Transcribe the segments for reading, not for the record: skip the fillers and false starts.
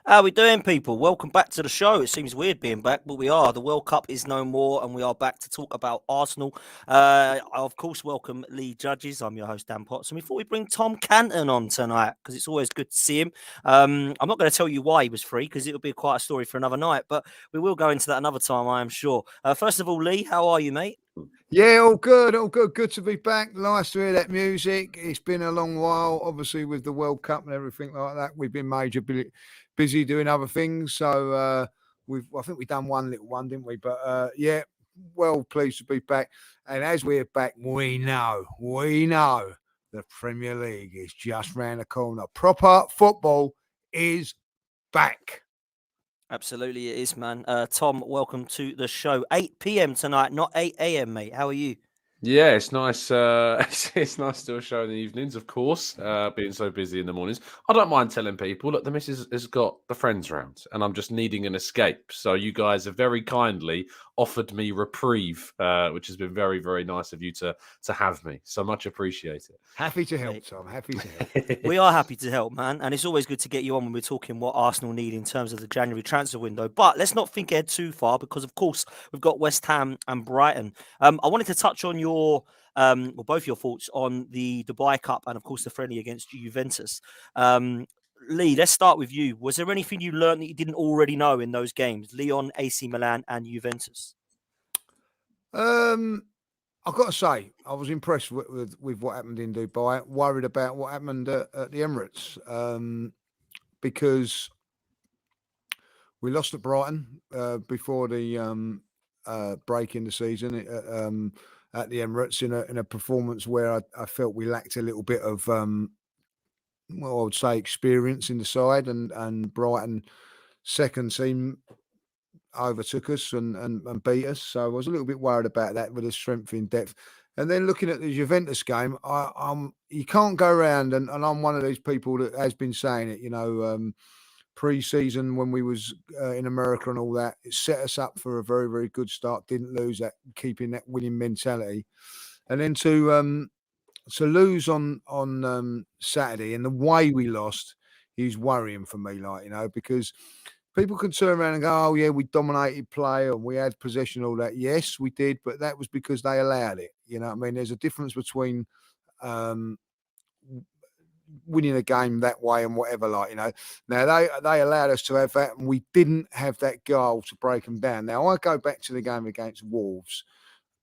How we doing, people? Welcome back to the show. It seems weird being back, but we are. The World Cup is no more, and we are back to talk about Arsenal. I, of course, welcome Lee Judges. I'm your host, Dan Potts. And before we bring Tom Canton on tonight, because it's always good to see him, I'm not going to tell you why he was free, because it'll be quite a story for another night, but we will go into that another time, I am sure. First of all, Lee, how are you, mate? Yeah, all good, all good. Good to be back. Nice to hear that music. It's been a long while, obviously, with the World Cup and everything like that. We've been busy doing other things. So I think we done one little one, didn't we? But yeah, well pleased to be back. And as we're back, we know the Premier League is just round the corner. Proper football is back. Absolutely, it is, man. Tom, welcome to the show. 8 p.m. tonight, not 8 a.m., mate. How are you? Yeah, it's nice. It's nice to do a show in the evenings, of course. Being so busy in the mornings, I don't mind telling people, look, the missus has got the friends round, and I'm just needing an escape. So you guys have very kindly offered me reprieve, which has been very, very nice of you to have me. So much appreciated. Happy to help, Mate. Tom. Happy to help. We are happy to help, man. And it's always good to get you on when we're talking what Arsenal need in terms of the January transfer window. But let's not think ahead too far because, of course, we've got West Ham and Brighton. I wanted to touch on both your thoughts on the Dubai Cup and, of course, the friendly against Juventus. Lee, let's start with you. Was there anything you learned that you didn't already know in those games? Lyon, AC Milan, and Juventus. Um, I've got to say, I was impressed with what happened in Dubai. Worried about what happened at the Emirates because we lost at Brighton before the break in the season at the Emirates in a performance where I felt we lacked a little bit of well, I would say experience in the side, and Brighton second team overtook us and beat us. So I was a little bit worried about that with the strength in depth. And then looking at the Juventus game, you can't go around and I'm one of these people that has been saying it. Pre-season when we was in America and all that, it set us up for a very very good start. Didn't lose that, keeping that winning mentality, and then to lose on Saturday and the way we lost is worrying for me. Because people can turn around and go, "Oh yeah, we dominated play and we had possession, all that." Yes, we did, but that was because they allowed it. You know what I mean? There's a difference between um, winning a game that way and whatever. Now they allowed us to have that, and we didn't have that goal to break them down. Now I go back to the game against Wolves.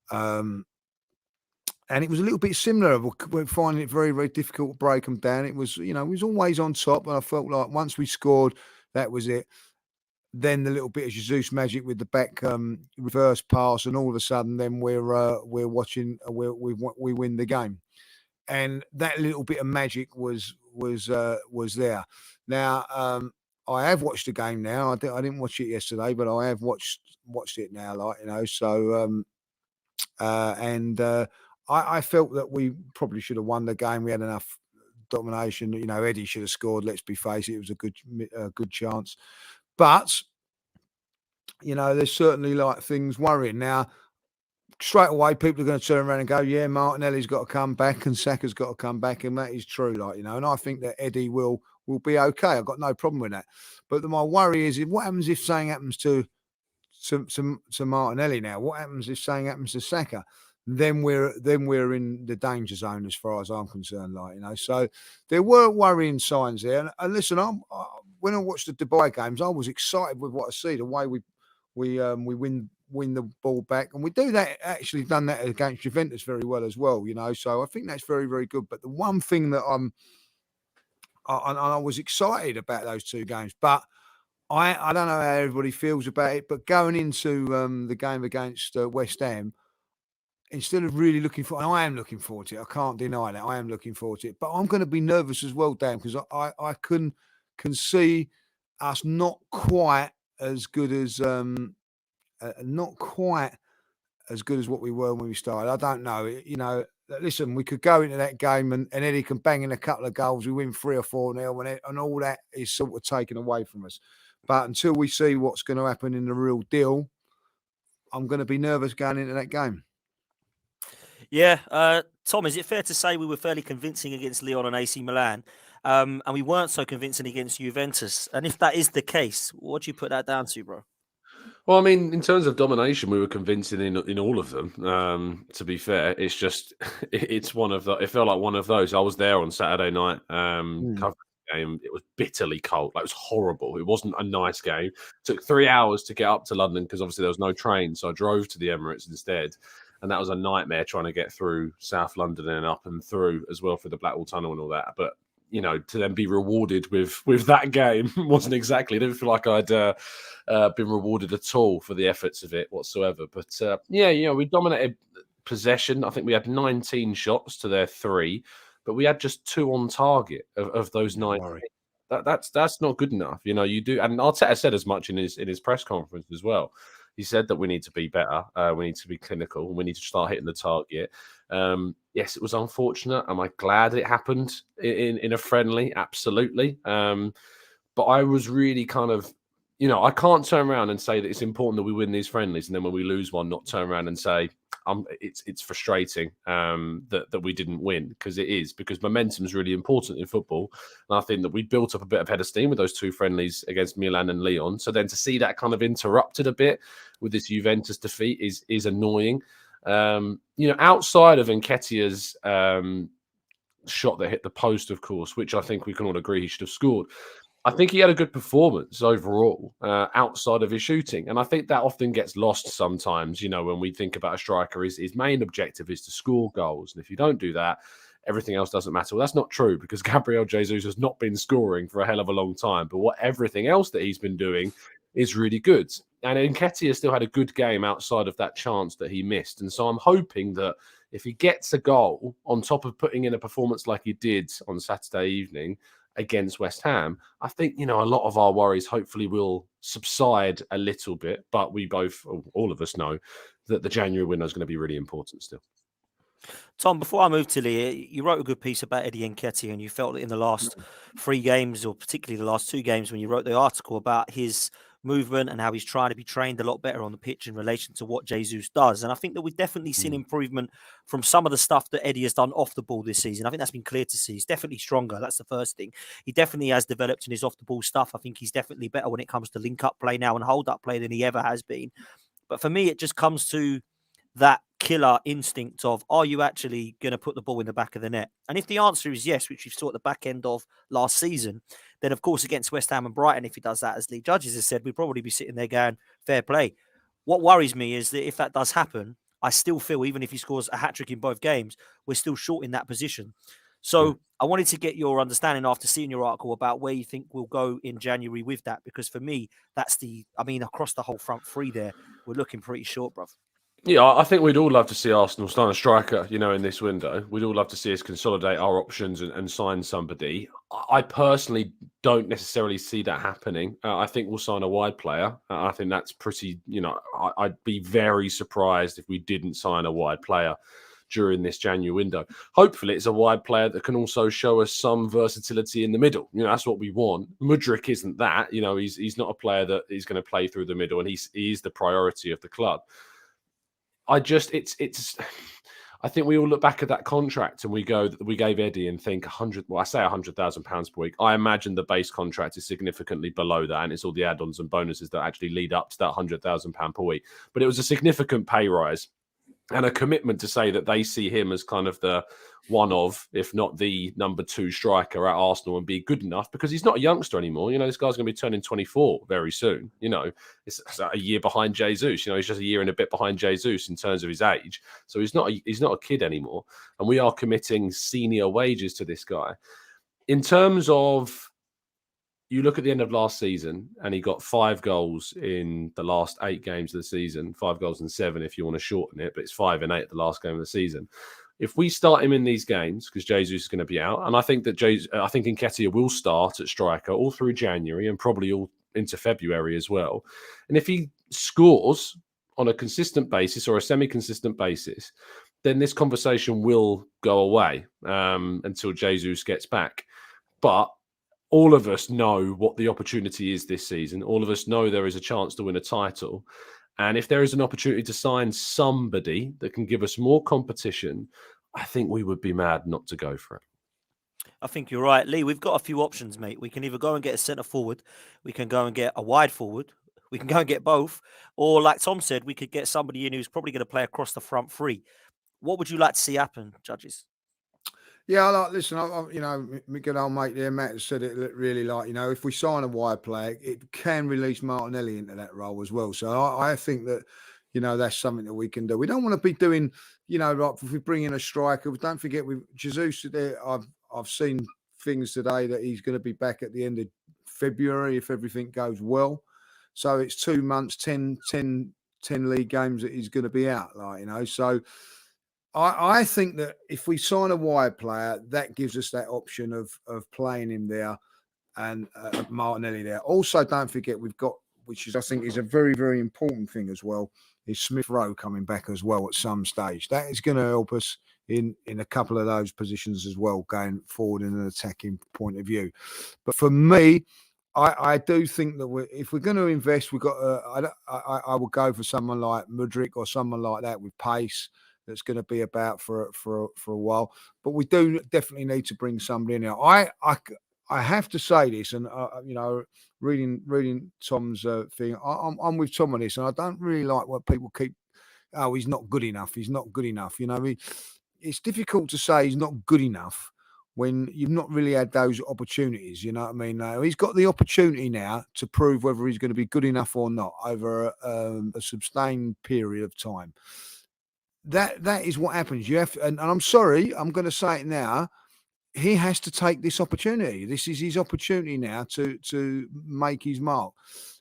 Um, and it was a little bit similar. We're finding it very, very difficult to break them down. It was, we was always on top, and I felt like once we scored, that was it. Then the little bit of Jesus magic with the back reverse pass, and all of a sudden, then we're watching, we win the game, and that little bit of magic was there. Now, I have watched the game now. I didn't watch it yesterday, but I have watched it now. So and I felt that we probably should have won the game. We had enough domination. Eddie should have scored. Let's be face it was a good chance, but there's certainly like things worrying now. Straight away, people are going to turn around and go, "Yeah, Martinelli's got to come back and Saka's got to come back," and that is true. And I think that Eddie will be okay. I've got no problem with that. But my worry is, what happens if something happens to Martinelli now? What happens if something happens to Saka? Then we're in the danger zone as far as I'm concerned. So there were worrying signs there. And listen, when I watched the Dubai games, I was excited with what I see. The way we win the ball back, and we do that. Actually, done that against Juventus very well as well. So I think that's very very good. But the one thing that I was excited about those two games, but I don't know how everybody feels about it, but going into the game against West Ham, instead of really I am looking forward to it. I can't deny that. I am looking forward to it. But I'm going to be nervous as well, Dan, because I can see us not quite as good as not quite as good as what we were when we started. I don't know. Listen, we could go into that game and Eddie can bang in a couple of goals. We win 3 or 4-0 and all that is sort of taken away from us. But until we see what's going to happen in the real deal, I'm going to be nervous going into that game. Yeah, Tom, is it fair to say we were fairly convincing against Lyon and AC Milan? and we weren't so convincing against Juventus. And if that is the case, what do you put that down to, bro? Well, I mean, in terms of domination, we were convincing in all of them. To be fair, it's just it's one of the. It felt like one of those. I was there on Saturday night, covering the game. It was bitterly cold. Like, it was horrible. It wasn't a nice game. It took 3 hours to get up to London because obviously there was no train, so I drove to the Emirates instead, and that was a nightmare trying to get through South London and up and through as well for the Blackwall Tunnel and all that. But to then be rewarded with that game wasn't exactly. I didn't feel like I'd been rewarded at all for the efforts of it whatsoever. But we dominated possession. I think we had 19 shots to their 3, but we had just 2 on target of those 19. That's not good enough. You do, and Arteta said as much in his press conference as well. He said that we need to be better. We need to be clinical. We need to start hitting the target. Yes, it was unfortunate. Am I glad it happened in a friendly? Absolutely. But I was really kind of, I can't turn around and say that it's important that we win these friendlies, and then when we lose one, not turn around and say it's frustrating that we didn't win, because it is, because momentum is really important in football. And I think that we built up a bit of head of steam with those 2 friendlies against Milan and Lyon. So then to see that kind of interrupted a bit with this Juventus defeat is annoying. Outside of Nketiah's shot that hit the post, of course, which I think we can all agree he should have scored, I think he had a good performance overall outside of his shooting. And I think that often gets lost sometimes, when we think about a striker. His main objective is to score goals. And if you don't do that, everything else doesn't matter. Well, that's not true, because Gabriel Jesus has not been scoring for a hell of a long time. But everything else that he's been doing is really good. And Nketiah still had a good game outside of that chance that he missed. And so I'm hoping that if he gets a goal on top of putting in a performance like he did on Saturday evening against West Ham, I think, a lot of our worries hopefully will subside a little bit. But we both, all of us, know that the January window is going to be really important still. Tom, before I move to Lee, you wrote a good piece about Eddie Nketiah, and you felt that in the last 3 games, or particularly the last 2 games, when you wrote the article about his movement and how he's trying to be trained a lot better on the pitch in relation to what Jesus does. And I think that we've definitely seen improvement from some of the stuff that Eddie has done off the ball this season. I think that's been clear to see. He's definitely stronger. That's the first thing. He definitely has developed in his off the ball stuff. I think he's definitely better when it comes to link up play now and hold up play than he ever has been. But for me, it just comes to that killer instinct of, are you actually going to put the ball in the back of the net? And if the answer is yes, which we saw at the back end of last season, then of course against West Ham and Brighton, if he does that, as Lee Judges has said, we'd probably be sitting there going, fair play. What worries me is that if that does happen, I still feel, even if he scores a hat-trick in both games, we're still short in that position. So I wanted to get your understanding after seeing your article about where you think we'll go in January with that, because for me, that's across the whole front 3 there, we're looking pretty short, bruv. Yeah, I think we'd all love to see Arsenal sign a striker, in this window. We'd all love to see us consolidate our options and sign somebody. I personally don't necessarily see that happening. I think we'll sign a wide player. I think that's pretty, I'd be very surprised if we didn't sign a wide player during this January window. Hopefully it's a wide player that can also show us some versatility in the middle. That's what we want. Mudryk isn't that. He's not a player that is going to play through the middle, and he is the priority of the club. I think we all look back at that contract and we gave Eddie and think £100,000 per week. I imagine the base contract is significantly below that, and it's all the add-ons and bonuses that actually lead up to that £100,000 per week. But it was a significant pay rise and a commitment to say that they see him as kind of the one of, if not the number 2 striker at Arsenal, and be good enough, because he's not a youngster anymore. This guy's going to be turning 24 very soon. It's a year behind Jesus. He's just a year and a bit behind Jesus in terms of his age. So he's not a kid anymore. And we are committing senior wages to this guy. In terms of, you look at the end of last season, and he got 5 goals in the last 8 games of the season, 5 goals and 7 if you want to shorten it, but it's 5 and 8 at the last game of the season. If we start him in these games, because Jesus is going to be out, and I think that Nketiah will start at striker all through January and probably all into February as well. And if he scores on a consistent basis or a semi-consistent basis, then this conversation will go away until Jesus gets back. But all of us know what the opportunity is this season. All of us know there is a chance to win a title. And if there is an opportunity to sign somebody that can give us more competition, I think we would be mad not to go for it. I think you're right, Lee. We've got a few options, mate. We can either go and get a centre forward, we can go and get a wide forward, we can go and get both, or like Tom said, we could get somebody in who's probably going to play across the front three. What would you like to see happen, judges? Yeah, listen, my good old mate there, Matt, has said it really if we sign a wide player, it can release Martinelli into that role as well. So I think that, that's something that we can do. We don't want to be doing, like if we bring in a striker, don't forget with Jesus there, I've seen things today that he's going to be back at the end of February if everything goes well. So it's 2 months, 10 league games that he's going to be out, so I think that if we sign a wide player, that gives us that option of playing him there and Martinelli there. Also, don't forget we've got, which is I think is a very, very important thing as well, is Smith Rowe coming back as well at some stage. That is going to help us in a couple of those positions as well, going forward in an attacking point of view. But for me, I do think that if we're going to invest, we've got. I will go for someone like Mudryk or someone like that with pace. That's going to be about for a while, but we do definitely need to bring somebody in here. I have to say this, and reading Tom's thing, I'm with Tom on this, and I don't really like what people keep. Oh, he's not good enough. He's not good enough. It's difficult to say he's not good enough when you've not really had those opportunities. You know what I mean? He's got the opportunity now to prove whether he's going to be good enough or not over a sustained period of time. That is what happens. You have, and I'm sorry, I'm going to say it now. He has to take this opportunity. This is his opportunity now to make his mark.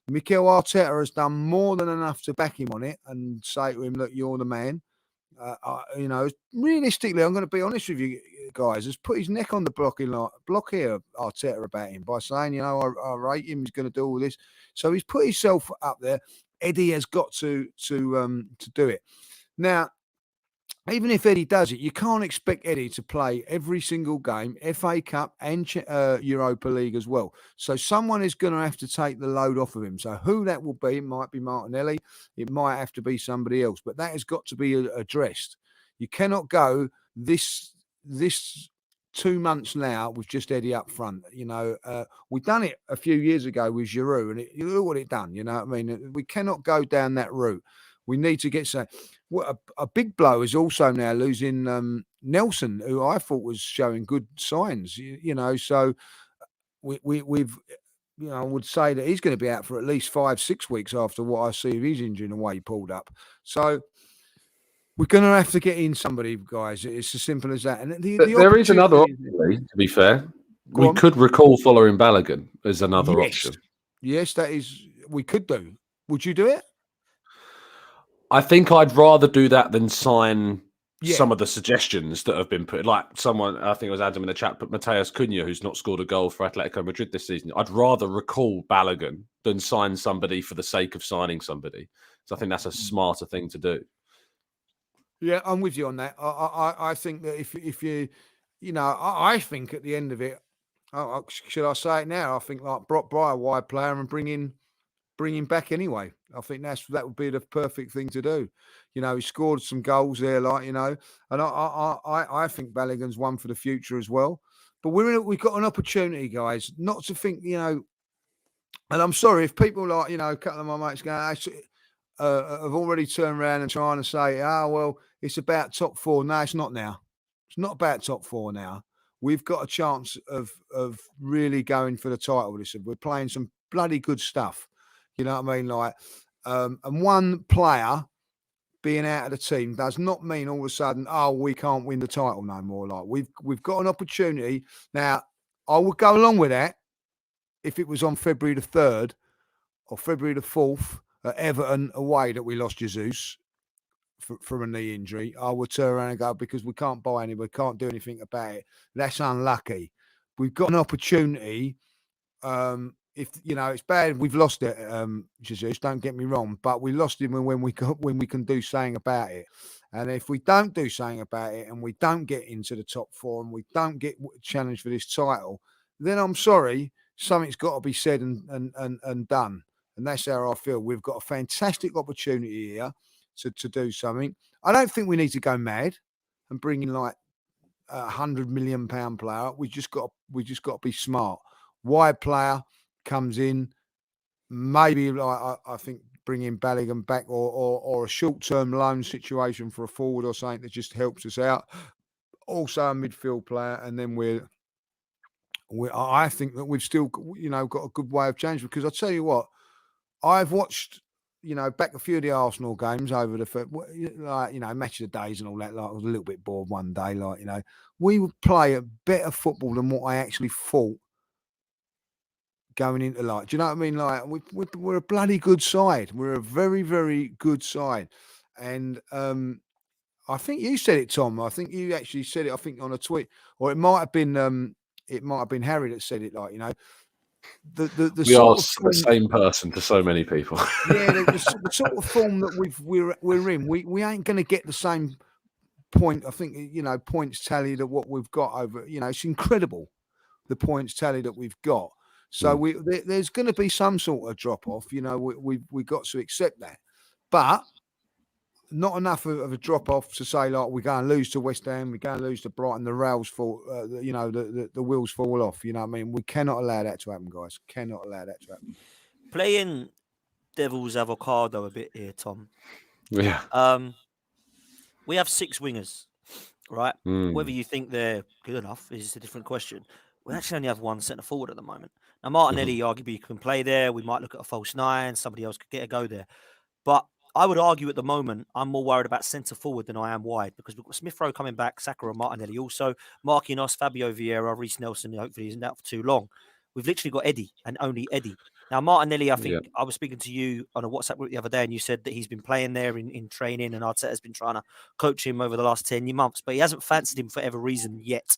Mikel Arteta has done more than enough to back him on it and say to him, "Look, you're the man." Realistically, I'm going to be honest with you guys. Has put his neck on the block here, Arteta, about him by saying, I rate him. He's going to do all this. So he's put himself up there. Eddie has got to do it now. Even if Eddie does it, you can't expect Eddie to play every single game, FA Cup and Europa League as well. So someone is going to have to take the load off of him. So who that will be, it might be Martinelli, it might have to be somebody else, but that has got to be addressed. You cannot go this 2 months now with just Eddie up front. We've done it a few years ago with Giroud, and look what it done. You know what I mean? We cannot go down that route. We need to get a big blow is also now losing Nelson, who I thought was showing good signs. So we've I would say that he's going to be out for at least 5-6 weeks after what I see of his injury and the way he pulled up. So we're going to have to get in somebody, guys. It's as simple as that. And there is another option, to be fair. We could recall following Balogun as another option. Yes, that is. We could do. Would you do it? I think I'd rather do that than sign some of the suggestions that have been put. Like someone, I think it was Adam in the chat, but Matheus Cunha, who's not scored a goal for Atletico Madrid this season. I'd rather recall Balogun than sign somebody for the sake of signing somebody. So I think that's a smarter thing to do. Yeah, I'm with you on that. I think that if you, I think at the end of it, should I say it now? I think like buy a wide player and bring him back anyway. I think that would be the perfect thing to do. He scored some goals there, and I think Balogun's one for the future as well. But we've got an opportunity, guys, not to think, and I'm sorry if people like, a couple of my mates going, have already turned around and trying to say, well, it's about top four. No, it's not now. It's not about top four now. We've got a chance of really going for the title. Listen, we're playing some bloody good stuff. You know what I mean? And one player being out of the team does not mean all of a sudden, we can't win the title no more. We've got an opportunity. Now, I would go along with that if it was on February the 3rd or February the 4th at Everton away that we lost Jesus from a knee injury. I would turn around and go, because we can't buy any, we can't do anything about it. That's unlucky. We've got an opportunity. If it's bad, we've lost it, Jesus. Don't get me wrong, but we lost him when we can do something about it. And if we don't do something about it, and we don't get into the top four, and we don't get challenged for this title, then I'm sorry, something's got to be said and done. And that's how I feel. We've got a fantastic opportunity here to do something. I don't think we need to go mad and bring in like £100 million player. We just got to be smart. Wide player comes in, maybe like I think bringing Balogun back or a short-term loan situation for a forward or something that just helps us out. Also a midfield player, and then I think that we've still got a good way of change, because I'll tell you what, I've watched back a few of the Arsenal games over the match of the days and all that. Like, I was a little bit bored one day. We would play a better football than what I actually thought going into. Do you know what I mean? Like, we're a bloody good side. We're a very, very good side, and I think you said it, Tom. I think you actually said it. I think on a tweet, or it might have been Harry that said it. The we sort are of the same person to so many people. Yeah, the sort of form that we're in. We ain't going to get the same point. I think points tally that what we've got over. It's incredible, the points tally that we've got. So there's going to be some sort of drop off. We got to accept that, but not enough of a drop off to say like we're going to lose to West Ham, we're going to lose to Brighton, the rails fall, the wheels fall off. You know what I mean? We cannot allow that to happen, guys. Cannot allow that to happen. Playing devil's avocado a bit here, Tom. Yeah. We have 6 wingers, right? Whether you think they're good enough is a different question. We actually only have 1 centre forward at the moment. Now, Martinelli arguably can play there. We might look at a false 9. Somebody else could get a go there. But I would argue at the moment, I'm more worried about centre forward than I am wide, because we've got Smith Rowe coming back, Saka and Martinelli also, Marquinhos, Fabio Vieira, Reece Nelson, hopefully isn't out for too long. We've literally got Eddie and only Eddie. Now, Martinelli, I think I was speaking to you on a WhatsApp group the other day, and you said that he's been playing there in training, and Arteta's been trying to coach him over the last 10 months, but he hasn't fancied him for whatever reason yet.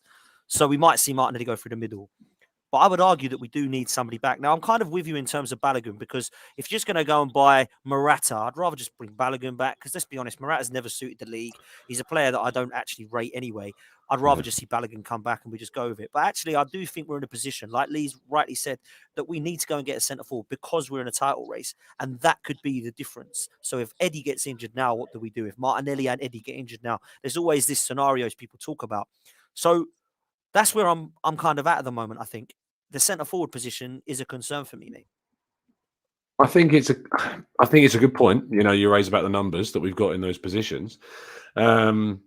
So we might see Martinelli go through the middle. But I would argue that we do need somebody back. Now, I'm kind of with you in terms of Balogun, because if you're just going to go and buy Morata, I'd rather just bring Balogun back, because let's be honest, Morata's never suited the league. He's a player that I don't actually rate anyway. I'd rather just see Balogun come back and we just go with it. But actually, I do think we're in a position, like Lee's rightly said, that we need to go and get a centre forward because we're in a title race, and that could be the difference. So if Eddie gets injured now, what do we do? If Martinelli and Eddie get injured now, there's always this scenarios people talk about. So that's where I'm kind of at the moment, I think. The centre forward position is a concern for me, mate. I think it's a good point. You raise about the numbers that we've got in those positions. As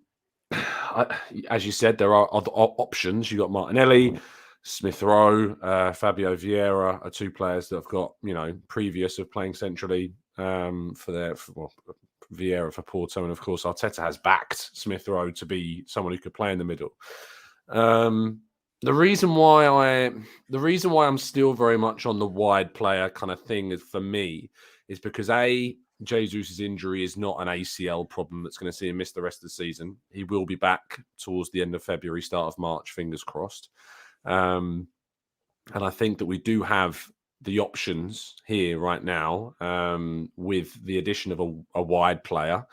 you said, there are other options. You got Martinelli, Smith Rowe, Fabio Vieira are 2 players that have got previous of playing centrally Vieira for Porto, and of course Arteta has backed Smith Rowe to be someone who could play in the middle. The reason why I'm still very much on the wide player kind of thing is, for me, is because Jesus' injury is not an ACL problem that's going to see him miss the rest of the season. He will be back towards the end of February, start of March, fingers crossed. And I think that we do have the options here right now, with the addition of a wide player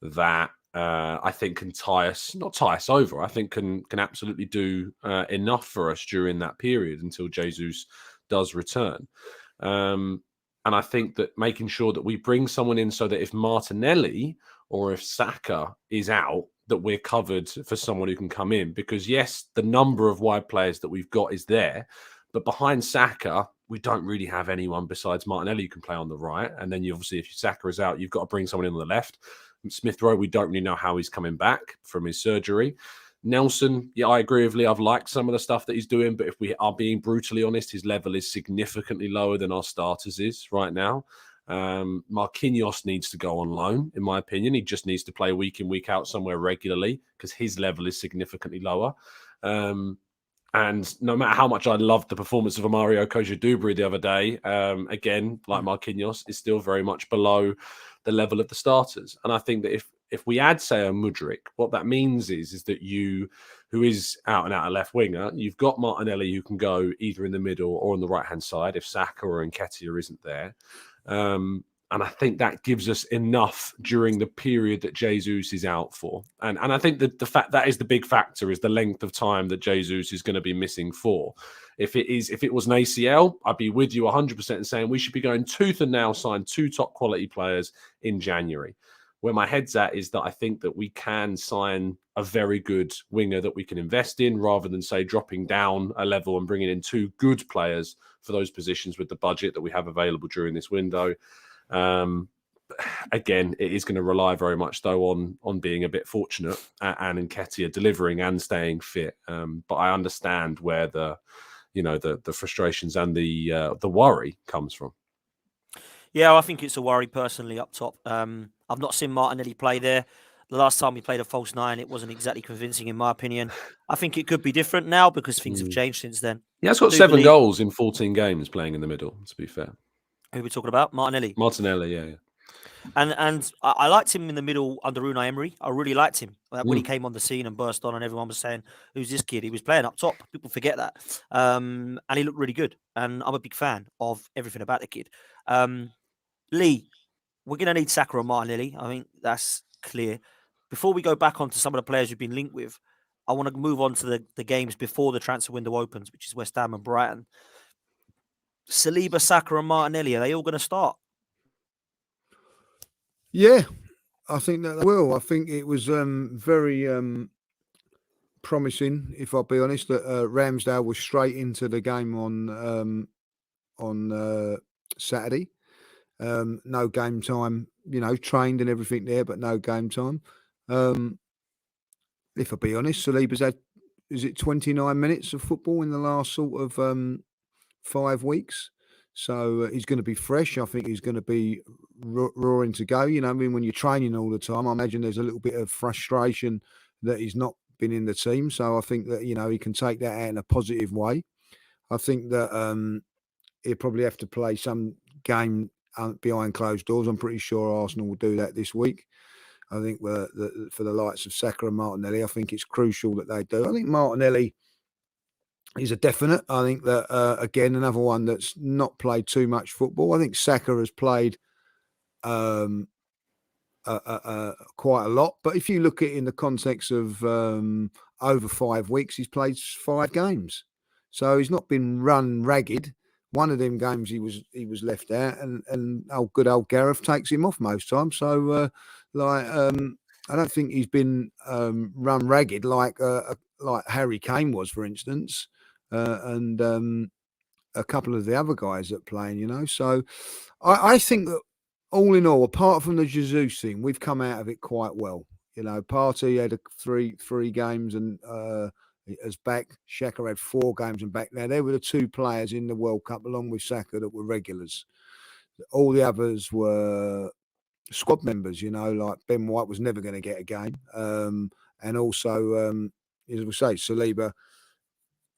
that I think can not tie us over. I think can absolutely do enough for us during that period until Jesus does return. And I think that making sure that we bring someone in so that if Martinelli or if Saka is out, that we're covered for someone who can come in. Because yes, the number of wide players that we've got is there, but behind Saka, we don't really have anyone besides Martinelli who can play on the right. And then obviously, if Saka is out, you've got to bring someone in on the left. Smith Rowe, we don't really know how he's coming back from his surgery. Nelson, I agree with Lee. I've liked some of the stuff that he's doing, but if we are being brutally honest, his level is significantly lower than our starters is right now. Marquinhos needs to go on loan, in my opinion. He just needs to play week in, week out somewhere regularly, because his level is significantly lower. And no matter how much I loved the performance of Mario Kojadubri the other day, again, like Marquinhos, is still very much below the level of the starters. And I think that if we add, say, a Mudryk, what that means is that who is out and out a left winger, you've got Martinelli who can go either in the middle or on the right-hand side if Saka or Nketiah isn't there. And I think that gives us enough during the period that Jesus is out for. And I think that the fact that is the big factor, is the length of time that Jesus is going to be missing for. If it was an ACL, I'd be with you 100% saying we should be going tooth and nail, sign 2 top quality players in January. Where my head's at is that I think that we can sign a very good winger that we can invest in, rather than, say, dropping down a level and bringing in 2 good players for those positions with the budget that we have available during this window. Again, it is going to rely very much, though, on being a bit fortunate and Nketiah delivering and staying fit. But I understand where the frustrations and the worry comes from. Yeah, I think it's a worry personally up top. I've not seen Martinelli play there. The last time he played a false 9, it wasn't exactly convincing, in my opinion. I think it could be different now because things have changed since then. He has got 7 goals in 14 games playing in the middle, to be fair. Who are we talking about? Martinelli. Martinelli, yeah. And I liked him in the middle under Unai Emery. I really liked him. When he came on the scene and burst on and everyone was saying, who's this kid? He was playing up top. People forget that. And he looked really good. And I'm a big fan of everything about the kid. Lee, we're going to need Saka and Martinelli. I think that's clear. Before we go back onto some of the players you've been linked with, I want to move on to the games before the transfer window opens, which is West Ham and Brighton. Saliba, Saka and Martinelli, are they all going to start? Yeah, I think that they will. I think it was very promising, if I'll be honest, that Ramsdale was straight into the game on Saturday. No game time, trained and everything there, but no game time. If I'll be honest, Saliba's had, is it 29 minutes of football in the last sort of 5 weeks? So he's going to be fresh. I think he's going to be roaring to go. When you're training all the time, I imagine there's a little bit of frustration that he's not been in the team. So I think that, he can take that out in a positive way. I think that he'll probably have to play some game behind closed doors. I'm pretty sure Arsenal will do that this week. I think for the likes of Saka and Martinelli, I think it's crucial that they do. I think Martinelli is a definite. I think that, again, another one that's not played too much football. I think Saka has played quite a lot. But if you look at it in the context of over 5 weeks, he's played 5 games. So he's not been run ragged. One of them games he was left out, and good old Gareth takes him off most times. So I don't think he's been run ragged like Harry Kane was, for instance, and a couple of the other guys that playing. So I think that all in all, apart from the Jesus thing, we've come out of it quite well. Partey had three games and as back. Xhaka had 4 games and back. Now, they were the 2 players in the World Cup, along with Saka, that were regulars. All the others were squad members, like Ben White was never going to get a game. And also, as we say, Saliba,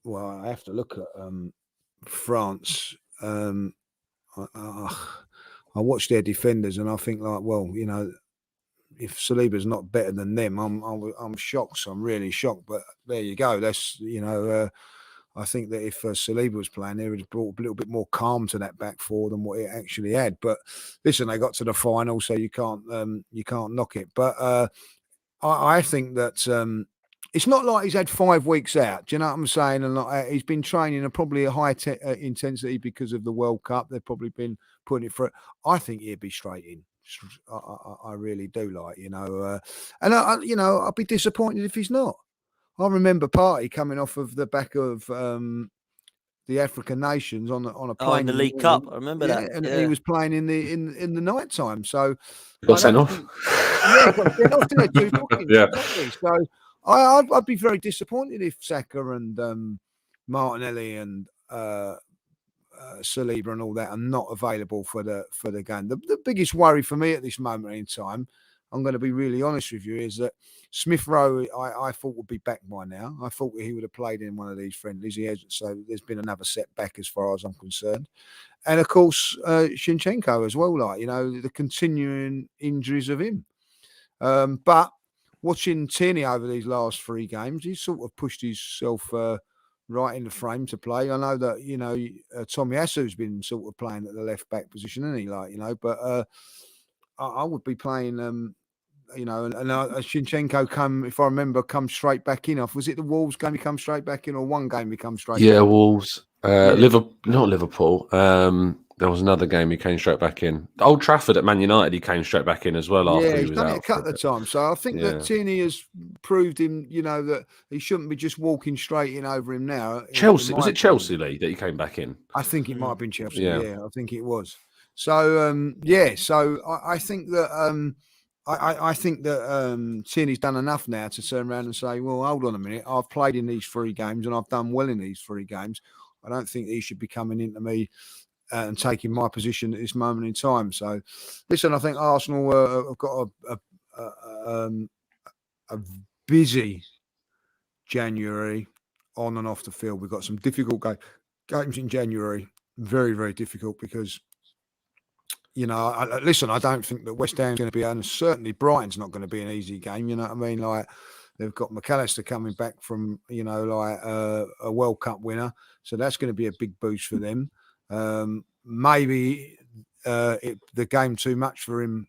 well, I have to look at France. I watch their defenders and I think, if Saliba's not better than them, I'm shocked. So I'm really shocked. But there you go. That's I think that if Saliba was playing there, it brought a little bit more calm to that back four than what it actually had. But listen, they got to the final, so you can't knock it. But I think that it's not like he's had 5 weeks out. Do you know what I'm saying? And he's been training at probably a high intensity because of the World Cup. They've probably been putting it through. I think he'd be straight in. I really do, and I'd be disappointed if he's not. I remember Partey coming off of the back of the African nations on a plane in the League Cup. I remember that, and he was playing in the night time. So got sent off. Got sent off. Didn't they? 2 bookings, exactly. So I'd be very disappointed if Saka and Martinelli and Saliba and all that are not available for the game. The biggest worry for me at this moment in time, I'm going to be really honest with you, is that Smith Rowe, I thought would be back by now. I thought he would have played in one of these friendlies. He hasn't, so there's been another setback as far as I'm concerned. And of course, Zinchenko as well, the continuing injuries of him. But watching Tierney over these last 3 games, he's sort of pushed himself right in the frame to play. I know that, Tomiyasu's been sort of playing at the left back position, isn't he? But I would be playing, and Zinchenko come straight back in. Was it the Wolves game he come straight back in, or one game he come straight back in? Wolves. Liverpool, not Liverpool. There was another game he came straight back in. Old Trafford at Man United, he came straight back in as well after Yeah, he he's was done it a out for a couple of bit. times. So I think that Tierney has proved him, that he shouldn't be just walking straight in over him now. Chelsea, in was my it Chelsea, opinion. Lee, that he came back in? I think it might have been Chelsea. Yeah. Yeah, I think it was. So so I think that I think that Tierney's done enough now to turn around and say, well, hold on a minute, I've played in these 3 games and I've done well in these 3 games. I don't think he should be coming into me and taking my position at this moment in time. So, listen, I think Arsenal have got a busy January on and off the field. We've got some difficult games in January, very, very difficult because, listen, I don't think that West Ham's going to be, and certainly Brighton's not going to be an easy game. You know what I mean? Like, they've got McAllister coming back from, a World Cup winner. So that's going to be a big boost for them. Maybe the game too much for him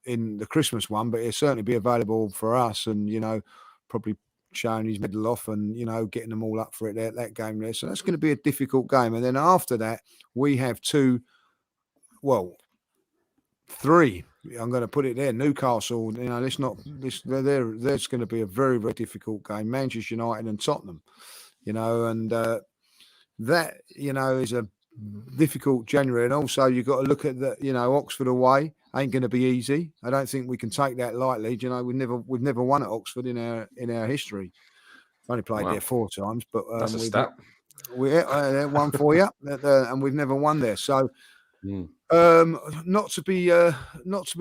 in the Christmas one, but it'll certainly be available for us and, probably showing his medal off and, getting them all up for it there, that game there. So that's going to be a difficult game. And then after that, we have 3. I'm going to put it there. Newcastle, there's going to be a very, very difficult game. Manchester United and Tottenham, and that, is a difficult January. And also you've got to look at the, Oxford away ain't going to be easy. I don't think we can take that lightly. We've never won at Oxford in our history. Only played there 4 times, but that's a stat. We won for you, and we've never won there. So not to be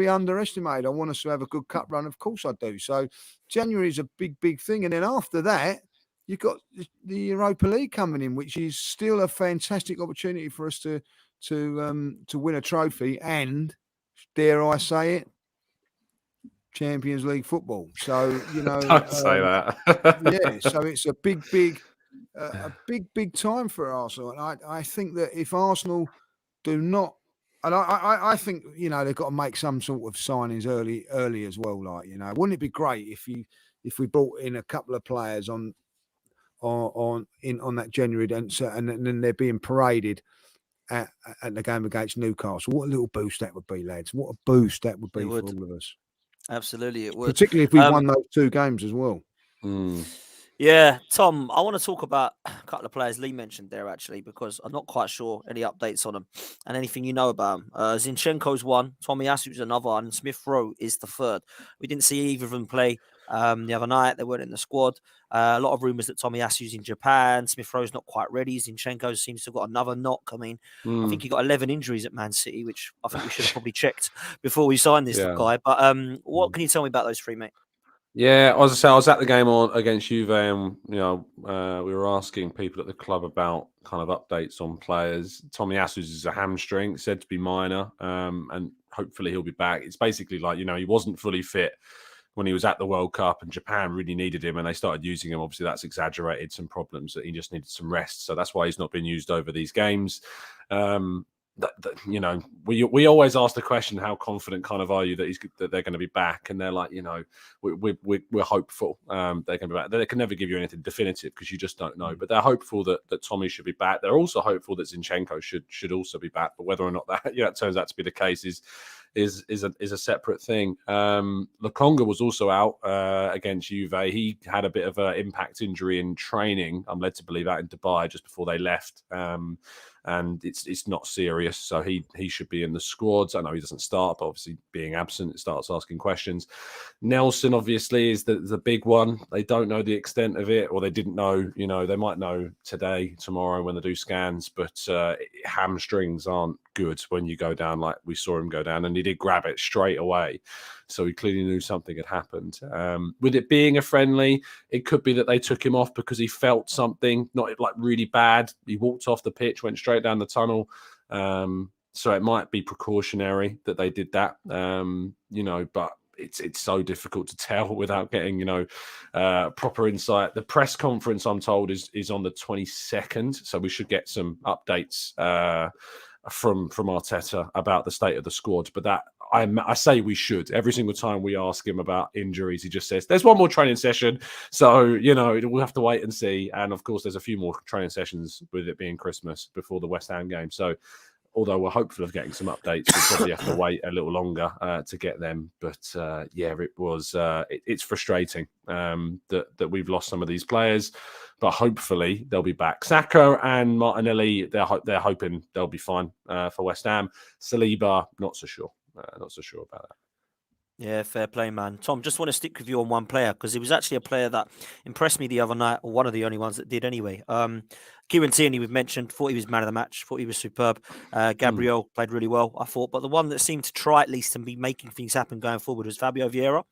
underestimated. I want us to have a good cup run. Of course I do. So January is a big, big thing, and then after that, you've got the Europa League coming in, which is still a fantastic opportunity for us to win a trophy and, dare I say it, Champions League football. So don't say that. So it's a big, big time for Arsenal, and I think that if Arsenal do not, and I think they've got to make some sort of signings early as well. Like wouldn't it be great if we brought in a couple of players on that January, and then they're being paraded at the game against Newcastle. What a little boost that would be, lads! What a boost that would be for all of us. Absolutely, it would. Particularly if we won those 2 games as well. Yeah, Tom, I want to talk about a couple of players Lee mentioned there, actually, because I'm not quite sure any updates on them and anything you know about them. Zinchenko's one, Tomiyasu's another, and Smith Rowe is the third. We didn't see either of them play the other night. They weren't in the squad. A lot of rumours that Tomiyasu's in Japan. Smith Rowe's not quite ready. Zinchenko seems to have got another knock. I mean, I think he got 11 injuries at Man City, which I think we should have probably checked before we signed this guy. But what can you tell me about those 3, mate? Yeah, as I say, I was at the game against Juve, and we were asking people at the club about kind of updates on players. Tomiyasu's is a hamstring, said to be minor, and hopefully he'll be back. It's basically like he wasn't fully fit when he was at the World Cup, and Japan really needed him, and they started using him. Obviously, that's exaggerated some problems that he just needed some rest, so that's why he's not been used over these games. We always ask the question, how confident kind of are you that they're going to be back? And they're like, we're hopeful they're going to be back. They can never give you anything definitive because you just don't know. But they're hopeful that Tommy should be back. They're also hopeful that Zinchenko should also be back. But whether or not that turns out to be the case is a separate thing. Lokonga was also out against Juve. He had a bit of an impact injury in training. I'm led to believe out in Dubai just before they left. And it's not serious, so he should be in the squads. I know he doesn't start, but obviously being absent, it starts asking questions. Nelson obviously is the big one. They don't know the extent of it, or they didn't know. They might know today, tomorrow when they do scans. But hamstrings aren't good when you go down like we saw him go down, and he did grab it straight away. So he clearly knew something had happened. With it being a friendly, it could be that they took him off because he felt something, not like really bad. He walked off the pitch, went straight down the tunnel. So it might be precautionary that they did that, but it's so difficult to tell without getting, proper insight. The press conference, I'm told, is on the 22nd. So we should get some updates from Arteta about the state of the squad. But that I say we should. Every single time we ask him about injuries, he just says, there's one more training session. So, we'll have to wait and see. And of course, there's a few more training sessions with it being Christmas before the West Ham game. So although we're hopeful of getting some updates, we'll probably have to wait a little longer to get them. But it's frustrating that we've lost some of these players, but hopefully they'll be back. Saka and Martinelli, they're hoping they'll be fine for West Ham. Saliba, not so sure. Not so sure about that. Yeah, fair play, man. Tom, just want to stick with you on one player because he was actually a player that impressed me the other night, or one of the only ones that did anyway. Kieran Tierney, we've mentioned, thought he was man of the match, thought he was superb. Gabriel played really well, I thought. But the one that seemed to try at least and be making things happen going forward was Fabio Vieira.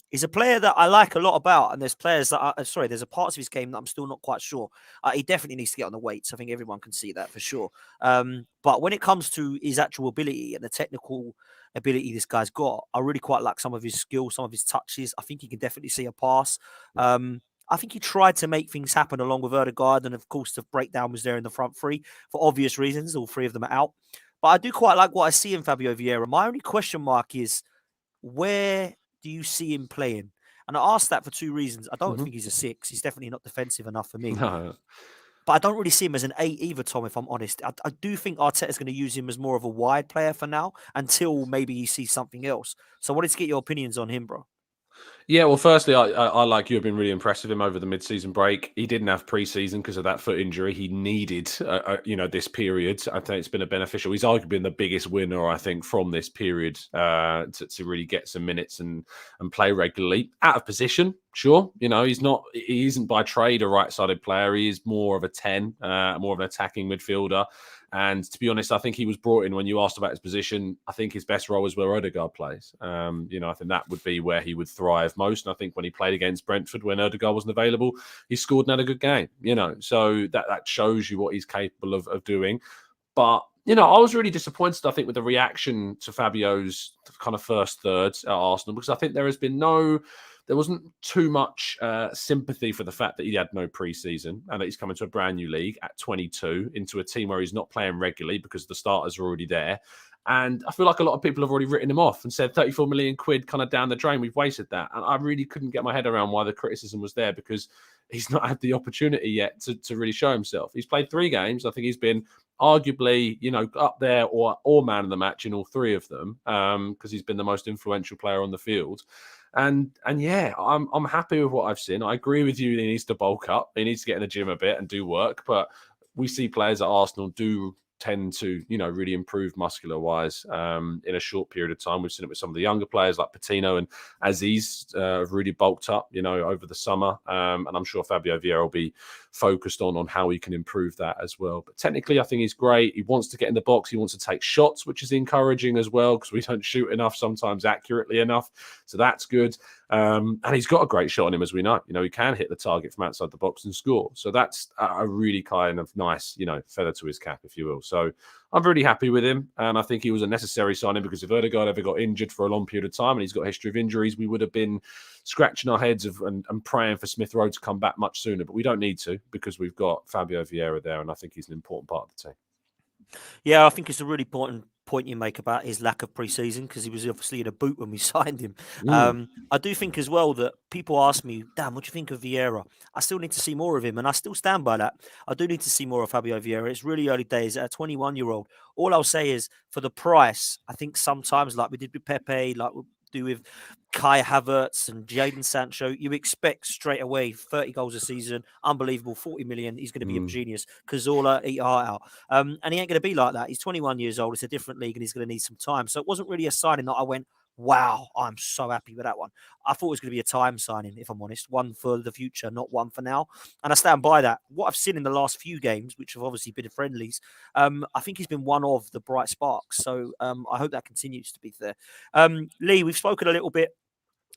He's a player that I like a lot about, and there's players that there's a parts of his game that I'm still not quite sure. He definitely needs to get on the weights. I think everyone can see that for sure. But when it comes to his actual ability and the technical ability this guy's got, I really quite like some of his skills, some of his touches. I think he can definitely see a pass. I think he tried to make things happen along with Odegaard, and of course the breakdown was there in the front three for obvious reasons. All three of them are out. But I do quite like what I see in Fabio Vieira. My only question mark is, where do you see him playing? And I asked that for two reasons. I don't think he's a 6. He's definitely not defensive enough for me. No. But I don't really see him as an 8 either, Tom, if I'm honest. I do think Arteta's going to use him as more of a wide player for now until maybe he sees something else. So I wanted to get your opinions on him, bro. Yeah, well, firstly, I like you have been really impressed with him over the mid-season break. He didn't have pre-season because of that foot injury. He needed, this period. I think it's been a beneficial. He's arguably been the biggest winner, I think, from this period to really get some minutes and play regularly. Out of position, sure. He isn't by trade a right-sided player. He is more of a 10, more of an attacking midfielder. And to be honest, I think he was brought in when you asked about his position. I think his best role is where Odegaard plays. I think that would be where he would thrive most. And I think when he played against Brentford, when Odegaard wasn't available, he scored and had a good game. So that shows you what he's capable of doing. But I was really disappointed, I think, with the reaction to Fabio's kind of first third at Arsenal, because I think there wasn't too much sympathy for the fact that he had no pre-season and that he's coming to a brand new league at 22 into a team where he's not playing regularly because the starters are already there. And I feel like a lot of people have already written him off and said 34 million quid kind of down the drain. We've wasted that. And I really couldn't get my head around why the criticism was there, because he's not had the opportunity yet to really show himself. He's played 3 games. I think he's been arguably, up there or man of the match in all 3 of them, because he's been the most influential player on the field. And yeah, I'm happy with what I've seen. I agree with you. He needs to bulk up. He needs to get in the gym a bit and do work. But we see players at Arsenal do tend to, really improve muscular wise in a short period of time. We've seen it with some of the younger players like Patino and Aziz have really bulked up, over the summer. And I'm sure Fabio Vieira will be focused on how he can improve that as well. But technically, I think he's great. He wants to get in the box. He wants to take shots, which is encouraging as well, because we don't shoot enough, sometimes accurately enough. So that's good. And he's got a great shot on him, as we know. He can hit the target from outside the box and score. So that's a really kind of nice, feather to his cap, if you will. So I'm really happy with him. And I think he was a necessary signing, because if Odegaard ever got injured for a long period of time and he's got a history of injuries, we would have been scratching our heads and praying for Smith Rowe to come back much sooner. But we don't need to, because we've got Fabio Vieira there. And I think he's an important part of the team. Yeah, I think it's a really important point you make about his lack of pre-season, because he was obviously in a boot when we signed him. I do think as well that people ask me, damn, what do you think of Vieira? I still need to see more of him, and I still stand by that. I do need to see more of Fabio Vieira. It's really early days. At a 21-year-old, all I'll say is, for the price, I think sometimes, like we did with Pepe, like we do with Kai Havertz and Jadon Sancho, you expect straight away 30 goals a season, unbelievable, 40 million. He's going to be a genius. Cazorla, eat your heart out. And he ain't going to be like that. He's 21 years old. It's a different league and he's going to need some time. So it wasn't really a signing that I went, wow, I'm so happy with that one. I thought it was going to be a time signing, if I'm honest, one for the future, not one for now. And I stand by that. What I've seen in the last few games, which have obviously been friendlies, I think he's been one of the bright sparks. So I hope that continues to be there. Lee, we've spoken a little bit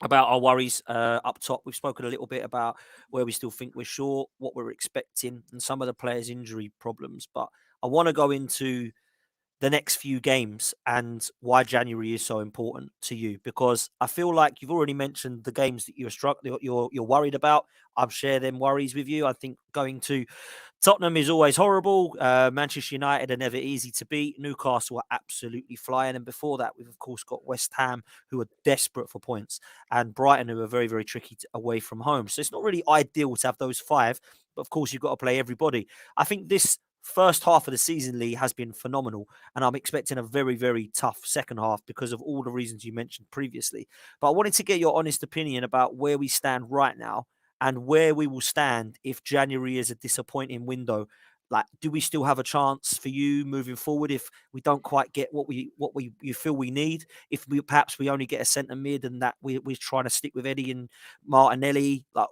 about our worries up top. We've spoken a little bit about where we still think we're short, what we're expecting, and some of the players' injury problems. But I want to go into the next few games and why January is so important to you, because I feel like you've already mentioned the games that you're worried about. I've shared them worries with you. I think going to Tottenham is always horrible. Manchester United are never easy to beat. Newcastle are absolutely flying. And before that, we've, of course, got West Ham, who are desperate for points, and Brighton, who are very, very tricky away from home. So it's not really ideal to have those 5. But, of course, you've got to play everybody. I think this first half of the season, Lee, has been phenomenal, and I'm expecting a very, very tough second half because of all the reasons you mentioned previously. But I wanted to get your honest opinion about where we stand right now and where we will stand if January is a disappointing window. Like, do we still have a chance for you moving forward if we don't quite get what you feel we need? If we perhaps we only get a centre mid and that we're trying to stick with Eddie and Martinelli. Like,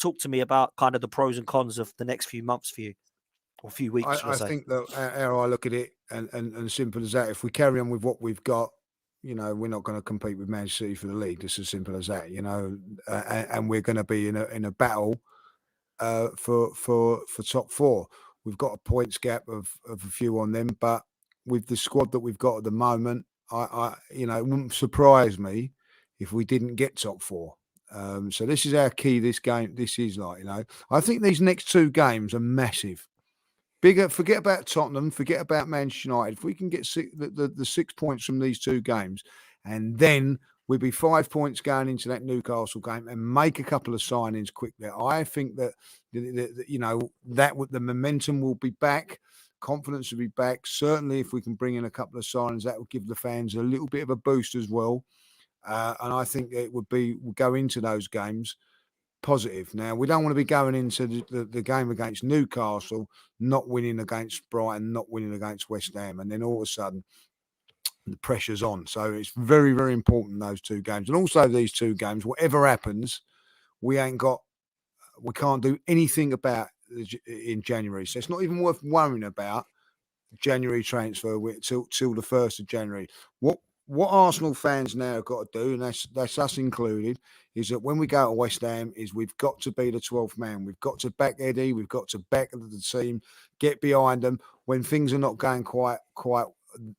talk to me about kind of the pros and cons of the next few months for you, or few weeks, should I I say? think that how I look at it, and simple as that, if we carry on with what we've got, we're not going to compete with Man City for the league. It's as simple as that, and we're going to be in a battle for top four. We've got a points gap of a few on them, but with the squad that we've got at the moment, it wouldn't surprise me if we didn't get top four. So this is our key. This game, this is I think these next two games are massive. Bigger. Forget about Tottenham. Forget about Manchester United. If we can get the 6 points from these two games, and then we'll be 5 points going into that Newcastle game, and make a couple of signings quickly. I think that the momentum will be back, confidence will be back. Certainly, if we can bring in a couple of signings, that will give the fans a little bit of a boost as well. And I think we'll go into those games positive. Now, we don't want to be going into the game against Newcastle, not winning against Brighton, not winning against West Ham, and then all of a sudden the pressure's on. So it's very, very important, those two games. And also these two games, whatever happens, we can't do anything about in January. So it's not even worth worrying about January transfer till the 1st of January. What Arsenal fans now have got to do, and that's us included, is that when we go to West Ham, is we've got to be the 12th man. We've got to back Eddie. We've got to back the team, get behind them when things are not going quite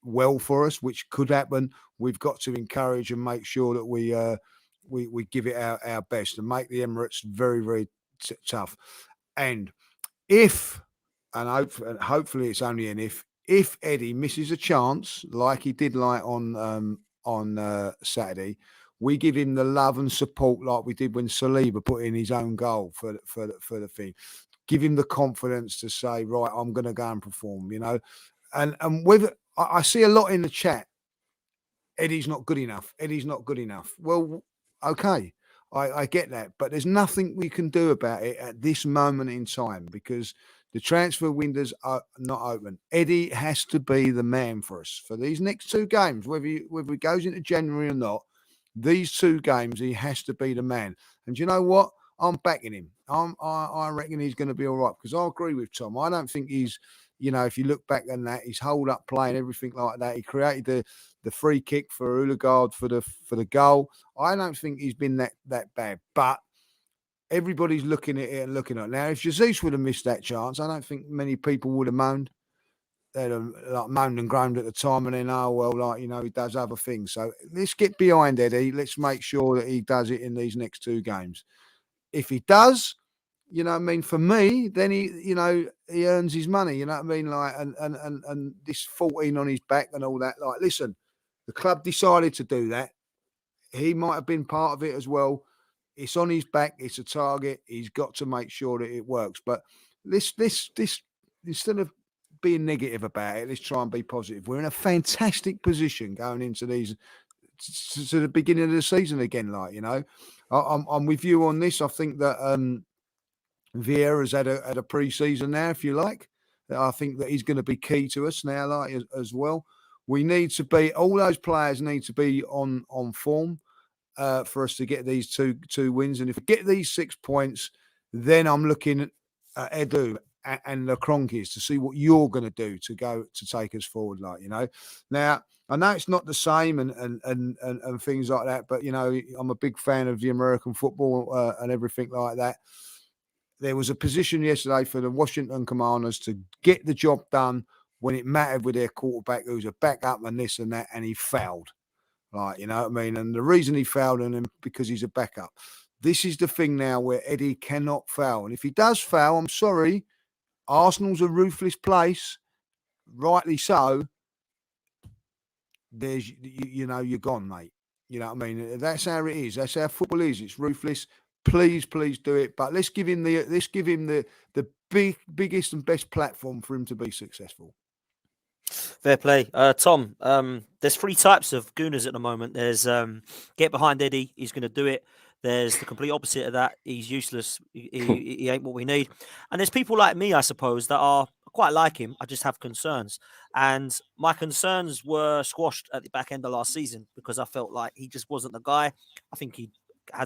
well for us, which could happen. We've got to encourage and make sure that we give it our best and make the Emirates very, very tough. And hopefully it's only an if Eddie misses a chance like he did on Saturday, we give him the love and support like we did when Saliba put in his own goal for the thing. Give him the confidence to say, right, I'm going to go and perform, And with I see a lot in the chat, Eddie's not good enough. Eddie's not good enough. Well, okay, I get that, but there's nothing we can do about it at this moment in time because the transfer windows are not open. Eddie has to be the man for us for these next two games, whether it goes into January or not. These two games, he has to be the man. And you know what? I'm backing him. I reckon he's going to be all right because I agree with Tom. I don't think he's, if you look back on that, his hold up play and everything like that. He created the free kick for Ulegard for the goal. I don't think he's been that bad, but everybody's looking at it and looking at it. Now, if Jesus would have missed that chance, I don't think many people would have moaned. They'd have moaned and groaned at the time and then, he does other things. So let's get behind Eddie. Let's make sure that he does it in these next two games. If he does, for me, then he earns his money, and this 14 on his back and all that. Like, listen, the club decided to do that. He might have been part of it as well. It's on his back. It's a target. He's got to make sure that it works. But this instead of being negative about it, let's try and be positive. We're in a fantastic position going into these to the beginning of the season again. I'm with you on this. I think that Vieira's had a pre-season now, if you like. I think that he's going to be key to us now, as well. We need to be all those players need to be on form. For us to get these two wins. And if we get these 6 points, then I'm looking at Edu and the Cronkies to see what you're going to do to take us forward. Now, I know it's not the same and things like that, but, I'm a big fan of the American football and everything like that. There was a position yesterday for the Washington Commanders to get the job done when it mattered with their quarterback who's a backup and this and that, and he fouled. You know what I mean? And the reason he fouled on him because he's a backup. This is the thing now where Eddie cannot foul. And if he does foul, I'm sorry, Arsenal's a ruthless place, rightly so. There's, you're gone, mate. You know what I mean? That's how it is. That's how football is. It's ruthless. Please do it. But let's give him the biggest and best platform for him to be successful. Fair play. Tom, there's 3 types of gooners at the moment. There's get behind Eddie, he's going to do it. There's the complete opposite of that. He's useless. He ain't what we need. And there's people like me, I suppose, that are quite like him. I just have concerns. And my concerns were squashed at the back end of last season because I felt like he just wasn't the guy. I think I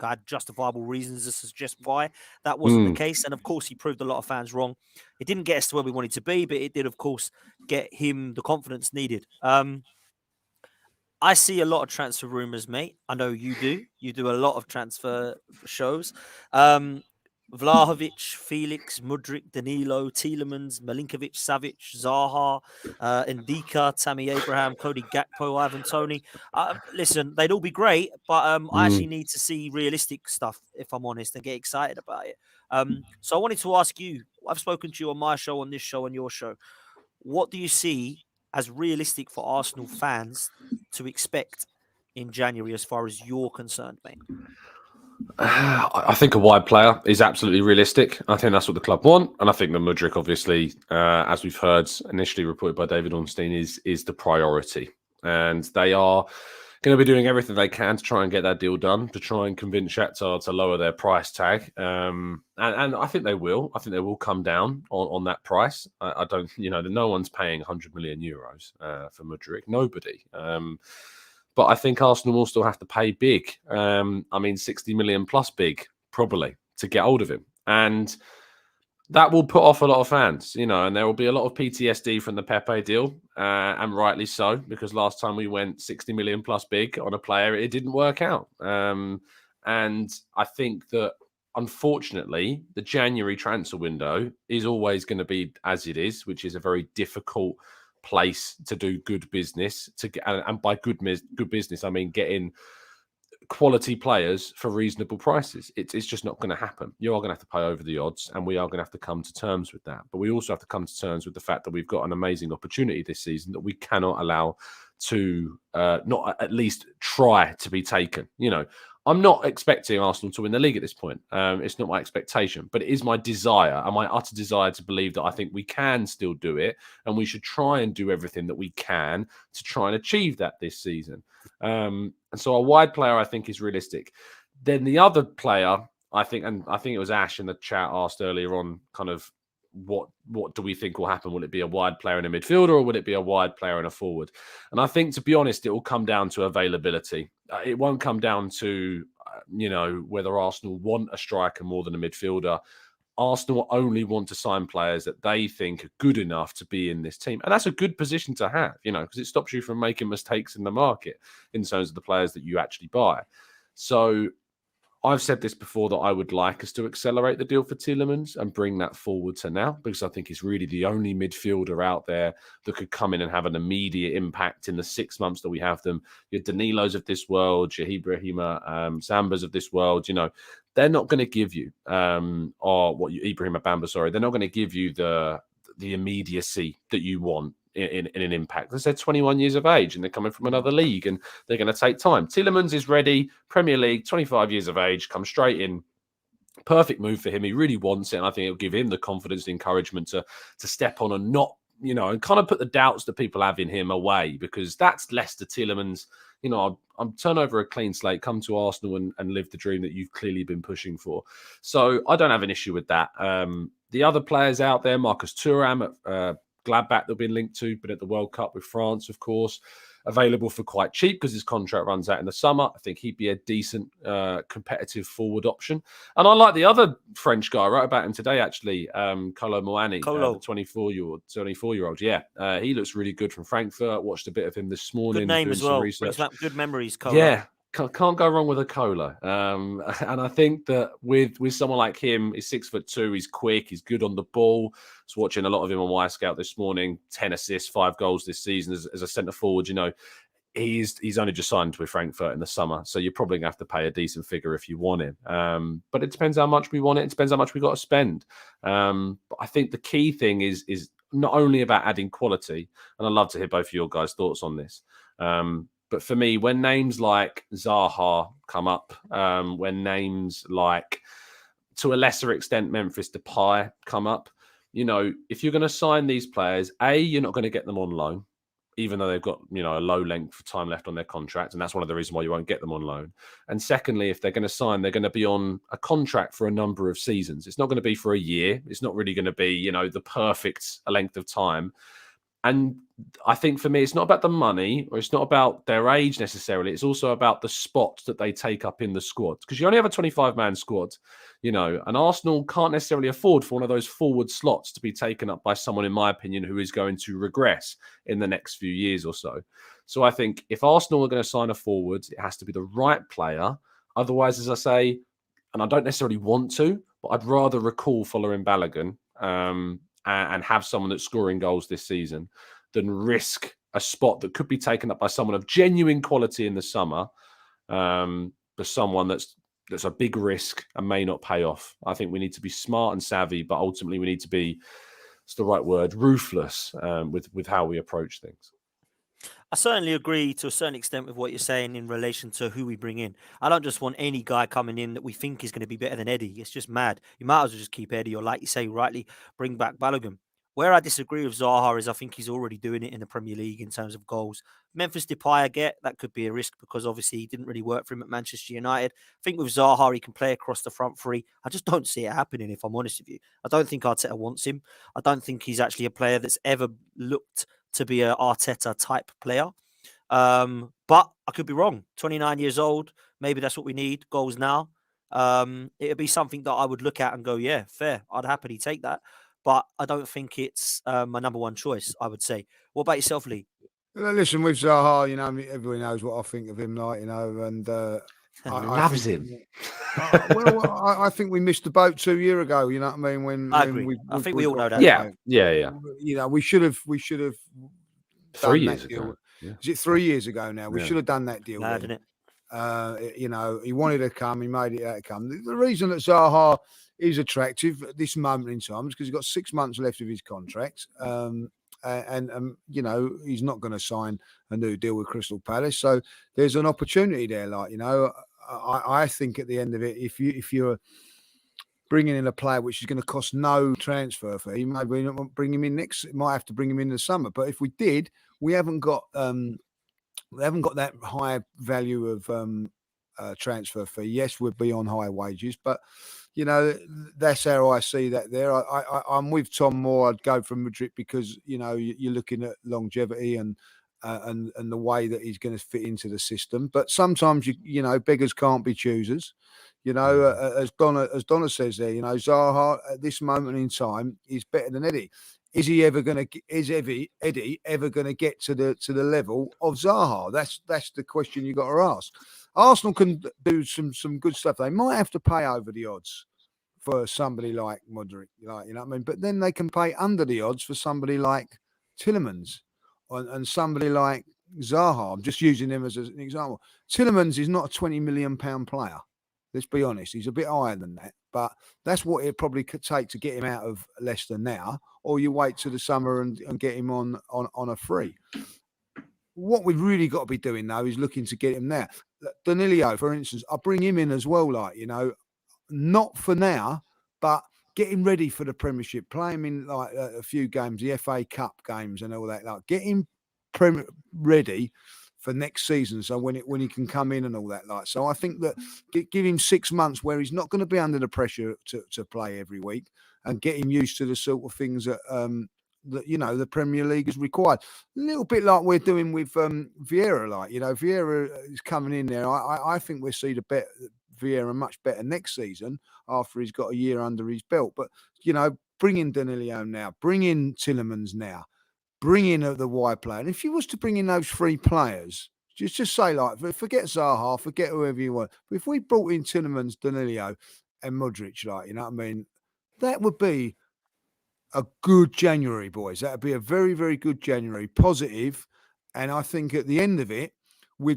had justifiable reasons to suggest why that wasn't the case. And of course, he proved a lot of fans wrong. It didn't get us to where we wanted to be, but it did, of course, get him the confidence needed. I see a lot of transfer rumours, mate. I know you do. You do a lot of transfer shows. Vlahovic, Felix, Mudryk, Danilo, Tielemans, Milinkovic, Savic, Zaha, Ndika, Tammy Abraham, Cody Gakpo, Ivan Toney. Listen, they'd all be great, but I actually need to see realistic stuff, if I'm honest, and get excited about it. So I wanted to ask you, I've spoken to you on my show, on this show, on your show. What do you see as realistic for Arsenal fans to expect in January as far as you're concerned, mate? I think a wide player is absolutely realistic. I think that's what the club want. And I think the Mudryk, obviously, as we've heard initially reported by David Ornstein, is the priority. And they are going to be doing everything they can to try and get that deal done, to try and convince Shakhtar to lower their price tag. And I think they will. I think they will come down on that price. I don't, no one's paying 100 million euros for Mudryk. Nobody. But I think Arsenal will still have to pay big. 60 million plus big, probably, to get hold of him. And that will put off a lot of fans, and there will be a lot of PTSD from the Pepe deal, and rightly so, because last time we went 60 million plus big on a player, it didn't work out. And I think that, unfortunately, the January transfer window is always going to be as it is, which is a very difficult place to do good business, and by good business I mean getting quality players for reasonable prices. It's just not going to happen. You are going to have to pay over the odds, and we are going to have to come to terms with that. But we also have to come to terms with the fact that we've got an amazing opportunity this season that we cannot allow to not at least try to be taken. I'm not expecting Arsenal to win the league at this point. It's not my expectation, but it is my desire and my utter desire to believe that I think we can still do it, and we should try and do everything that we can to try and achieve that this season. And so a wide player, I think, is realistic. Then the other player, I think it was Ash in the chat asked earlier on, kind of, what do we think will happen? Will it be a wide player and a midfielder, or will it be a wide player and a forward? And I think, to be honest, it will come down to availability. It won't come down to, whether Arsenal want a striker more than a midfielder. Arsenal only want to sign players that they think are good enough to be in this team. And that's a good position to have, because it stops you from making mistakes in the market in terms of the players that you actually buy. So I've said this before, that I would like us to accelerate the deal for Tielemans and bring that forward to now, because I think he's really the only midfielder out there that could come in and have an immediate impact in the 6 months that we have them. Your Danilos of this world, your Ibrahima Sambas of this world, they're not going to give you, Ibrahima Bamba, sorry, they're not going to give you the immediacy that you want in an impact. They're 21 years of age and they're coming from another league and they're going to take time. Tielemans is ready, Premier League, 25 years of age, come straight in. Perfect move for him. He really wants it, and I think it'll give him the confidence, the encouragement to step on and not, and kind of put the doubts that people have in him away, because that's Leicester Tielemans. I'm turn over a clean slate, come to Arsenal and live the dream that you've clearly been pushing for. So I don't have an issue with that. The other players out there, Marcus Thuram at Gladbach, they've been linked to, but at the World Cup with France, of course, available for quite cheap because his contract runs out in the summer. I think he'd be a decent competitive forward option. And I like the other French guy. I wrote about him today, actually, Kolo Muani, the 24-year-old. Yeah, he looks really good from Frankfurt. Watched a bit of him this morning. Good name as well. Good memories, Kolo. Yeah. Can't go wrong with a Cola. And I think that with someone like him, he's 6'2", he's quick, he's good on the ball. I was watching a lot of him on Y-Scout this morning, 10 assists, 5 goals this season as a centre forward. He's only just signed with Frankfurt in the summer, so you're probably going to have to pay a decent figure if you want him. But it depends how much we want it. It depends how much we got to spend. But I think the key thing is not only about adding quality, and I'd love to hear both of your guys' thoughts on this. But for me, when names like Zaha come up, when names like to a lesser extent, Memphis Depay come up. If you're going to sign these players, you're not going to get them on loan, even though they've got, a low length of time left on their contract. And that's one of the reasons why you won't get them on loan. And secondly, if they're going to sign, they're going to be on a contract for a number of seasons. It's not going to be for a year. It's not really going to be, the perfect length of time. And I think for me, it's not about the money or it's not about their age necessarily. It's also about the spots that they take up in the squad. Because you only have a 25-man squad, and Arsenal can't necessarily afford for one of those forward slots to be taken up by someone, in my opinion, who is going to regress in the next few years or so. So I think if Arsenal are going to sign a forward, it has to be the right player. Otherwise, as I say, and I don't necessarily want to, but I'd rather recall following Balogun and have someone that's scoring goals this season than risk a spot that could be taken up by someone of genuine quality in the summer for someone that's a big risk and may not pay off. I think we need to be smart and savvy, but ultimately we need to be, it's the right word, ruthless with how we approach things. I certainly agree to a certain extent with what you're saying in relation to who we bring in. I don't just want any guy coming in that we think is going to be better than Eddie. It's just mad. You might as well just keep Eddie, or like you say, rightly bring back Balogun. Where I disagree with Zaha is I think he's already doing it in the Premier League in terms of goals. Memphis Depay, I get that could be a risk because obviously he didn't really work for him at Manchester United. I think with Zaha, he can play across the front three. I just don't see it happening, if I'm honest with you. I don't think Arteta wants him. I don't think he's actually a player that's ever looked to be an Arteta type player. But I could be wrong. 29 years old. Maybe that's what we need. Goals now. It'd be something that I would look at and go, yeah, fair. I'd happily take that. But I don't think it's my number one choice, I would say. What about yourself, Lee? Listen, with Zaha, everybody knows what I think of him, and loves him. I think we missed the boat 2 years ago. You know what I mean? When I agree. I think we all know that. Yeah. We should have 3 years ago. Yeah. Is it 3 years ago now? We should have done that deal. Mad, isn't it? He wanted to come. He made it come. The reason that Zaha is attractive at this moment in time is because he's got 6 months left of his contract. And he's not going to sign a new deal with Crystal Palace. So there's an opportunity there. I think at the end of it, if you're bringing in a player which is going to cost no transfer fee, maybe not bring him in might have to bring him in the summer. But if we did, we haven't got that high value of transfer fee. Yes, we'd be on high wages, but that's how I see that there. I'm with Tom Moore. I'd go for Madrid because you're looking at longevity and the way that he's going to fit into the system. But sometimes beggars can't be choosers. As Donna says there, Zaha at this moment in time is better than Eddie. Is Eddie ever going to get to the level of Zaha? That's the question you got to ask. Arsenal can do some good stuff. They might have to pay over the odds for somebody like Modric, what I mean? But then they can pay under the odds for somebody like Tielemans and somebody like Zaha. I'm just using him as an example. Tielemans is not a £20 million player. Let's be honest. He's a bit higher than that, but that's what it probably could take to get him out of Leicester now, or you wait till the summer and get him on a free. What we've really got to be doing though is looking to get him there. Danilo, for instance, I bring him in as well, not for now, but get him ready for the Premiership. Play him in a few games, the FA Cup games and all that. Get him ready for next season, so when he can come in and all that. So I think that give him 6 months where he's not going to be under the pressure to play every week, and get him used to the sort of things that the Premier League is required. A little bit like we're doing with Vieira. Vieira is coming in there. I think we'll see Vieira much better next season after he's got a year under his belt. But bring in Danilo now, bring in Tielemans now, bring in the wide player. And if you was to bring in those three players, just say forget Zaha, forget whoever you want. But if we brought in Tielemans, Danilo, and Modric, what I mean, that would be a good January, boys. That would be a very, very good January, positive. And I think at the end of it, we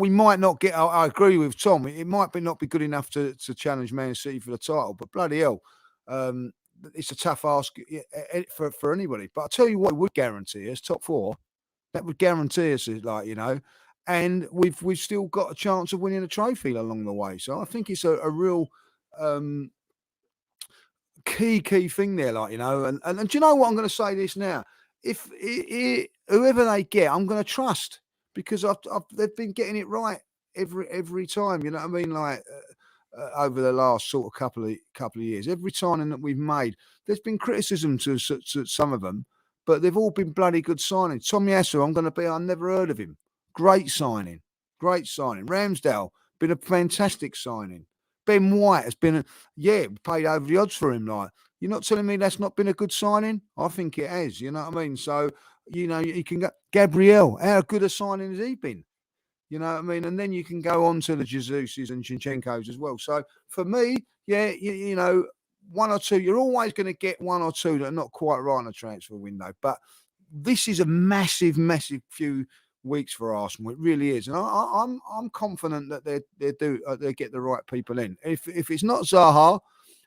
might not get. I agree with Tom. It might not be good enough to challenge Man City for the title, but bloody hell, it's a tough ask for anybody. But I tell you what, it would guarantee us top four. That would guarantee us, and we've still got a chance of winning a trophy along the way. So I think it's a real key thing there, like, you know, and do you know what? I'm going to say this now. If whoever they get, I'm going to trust, because they've been getting it right every time. You know what I mean? Like over the last sort of couple of years, every signing that we've made, there's been criticism to some of them, but they've all been bloody good signings. Tommy Asu, I never heard of him. Great signing. Ramsdale, been a fantastic signing. Ben White has been, paid over the odds for him. Like, you're not telling me that's not been a good signing? I think it has. You know what I mean? So, you know, you can go Gabriel. How good a signing has he been? You know what I mean? And then you can go on to the Jesuses and Zinchenko's as well. So for me, you know, one or two. You're always going to get one or two that are not quite right on the transfer window. But this is a massive few weeks for Arsenal. It really is, and I'm confident that they get the right people in. If it's not Zaha,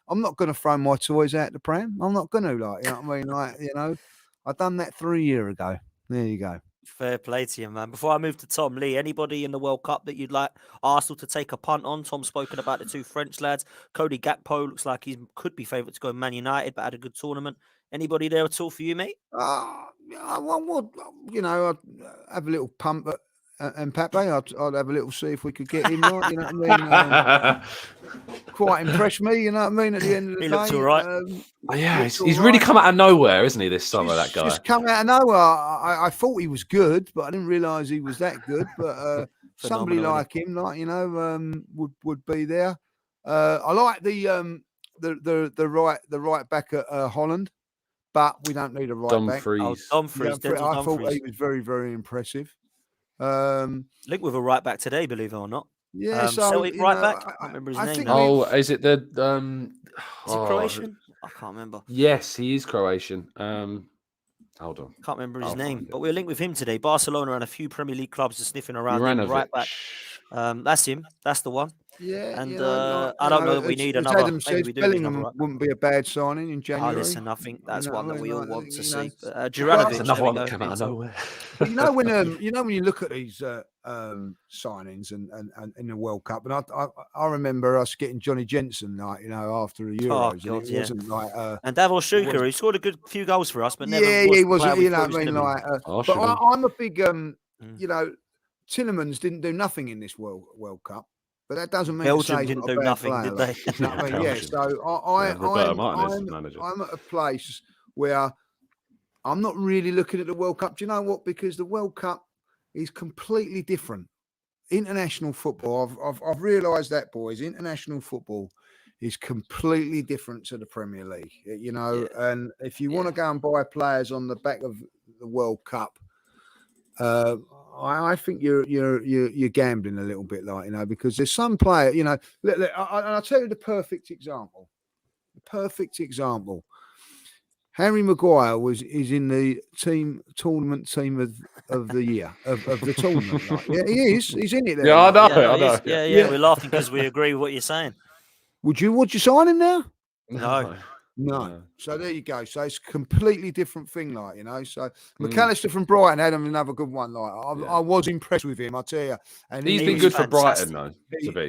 I'm not going to throw my toys out the pram. I'm not going to, like, you know what I mean? Like, you know, I done that 3 years ago. There you go. Fair play to you, man. Before I move to Tom Lee, anybody in the World Cup that you'd like Arsenal to take a punt on? Tom's spoken about the two French lads. Cody Gakpo looks like he could be favourite to go Man United, but had a good tournament. Anybody there at all for you, mate? Well, you know, I'd have a little pump at Mbappe. I'd have a little see if we could get him right. You know what I mean? Quite impressed me. You know what I mean? At the end of the day, He looks all right. He's really come out of nowhere, isn't he? This summer, that guy. Just come out of nowhere. I thought he was good, but I didn't realise he was that good. But somebody like him, like, you know, would be there. I like the right back at Holland. But we don't need a right back. Dumfries. Dumfries. I thought he was very, very impressive. Linked with a right back today, believe it or not. Yeah, so Celtic right back. I can't remember his name. Is it the? Is it Croatian? I can't remember. Yes, he is Croatian. Hold on. Can't remember his name, but we're linked with him today. Barcelona and a few Premier League clubs are sniffing around him, right back. That's him. That's the one. Yeah, and I don't know that we need another. Adam says Bellingham wouldn't be a bad signing in January. Listen, I think that's one that we all want to see. Juranovic, another one that came out of nowhere. But you know when you look at these signings and in the World Cup, and I remember us getting Johnny Jensen, like, you know, after the Euros, and it wasn't like and Davor Schuker, he scored a good few goals for us, but never he wasn't. You know what I mean? Like, but I'm a big you know, Tielemans didn't do nothing in this World Cup. But that doesn't mean Belgium didn't do nothing, did they? You know what I mean? Yeah. So I'm at a place where I'm not really looking at the World Cup. Do you know what? Because the World Cup is completely different. International football. I've realised that, boys. International football is completely different to the Premier League. You know, and if you want to go and buy players on the back of the World Cup, I think you're gambling a little bit, like, you know, because there's some player, you know. I'll tell you the perfect example. Harry Maguire is in the tournament team of the year of the tournament. Like. Yeah, he is. He's in it there. Yeah, I know. Yeah. We're laughing because we agree with what you're saying. Would you sign him now? No. So there you go. So it's a completely different thing, like, you know. So McAllister from Brighton had another good one. Like, I was impressed with him, I tell you. And he's been good for Brighton, though.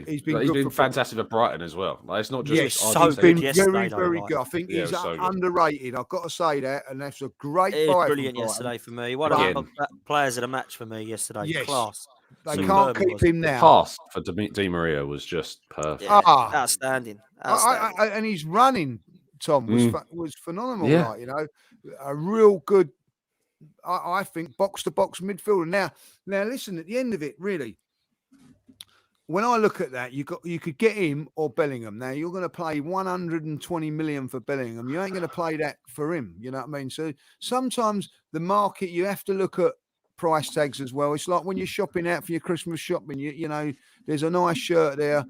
He's been fantastic for Brighton as well. Like, it's not just. Yes, so been very, very good. I think he's underrated. I've got to say that, and that's a great. It was brilliant yesterday for me. One of the players of the match for me yesterday. Yes. Class. They can't keep him now. The pass for Di Maria was just perfect. Yeah, outstanding. And he's running. Tom was phenomenal, like, you know, a real good, I think, box to box midfielder. Now, listen, at the end of it, really, when I look at that, you could get him or Bellingham. Now you're going to pay 120 million for Bellingham. You ain't going to play that for him. You know what I mean? So sometimes the market, you have to look at price tags as well. It's like when you're shopping out for your Christmas shopping. You know, there's a nice shirt there,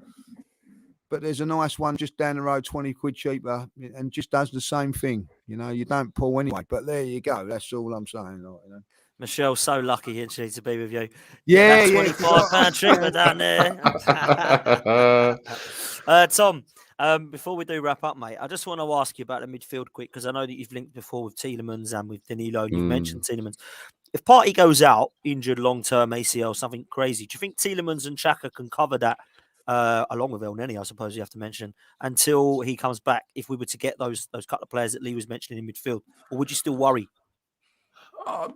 but there's a nice one just down the road, 20 quid cheaper, and just does the same thing. You know, you don't pull anyway. But there you go. That's all I'm saying. Like, you know. Michelle's so lucky, isn't she, to be with you? Yeah, £25 treatment down there. Tom, before we do wrap up, mate, I just want to ask you about the midfield quick, because I know that you've linked before with Tielemans and with Danilo, and you've mentioned Tielemans. If Partey goes out, injured long-term ACL, something crazy, do you think Tielemans and Xhaka can cover that along with El Neni, I suppose you have to mention, until he comes back, if we were to get those couple of players that Lee was mentioning in midfield? Or would you still worry?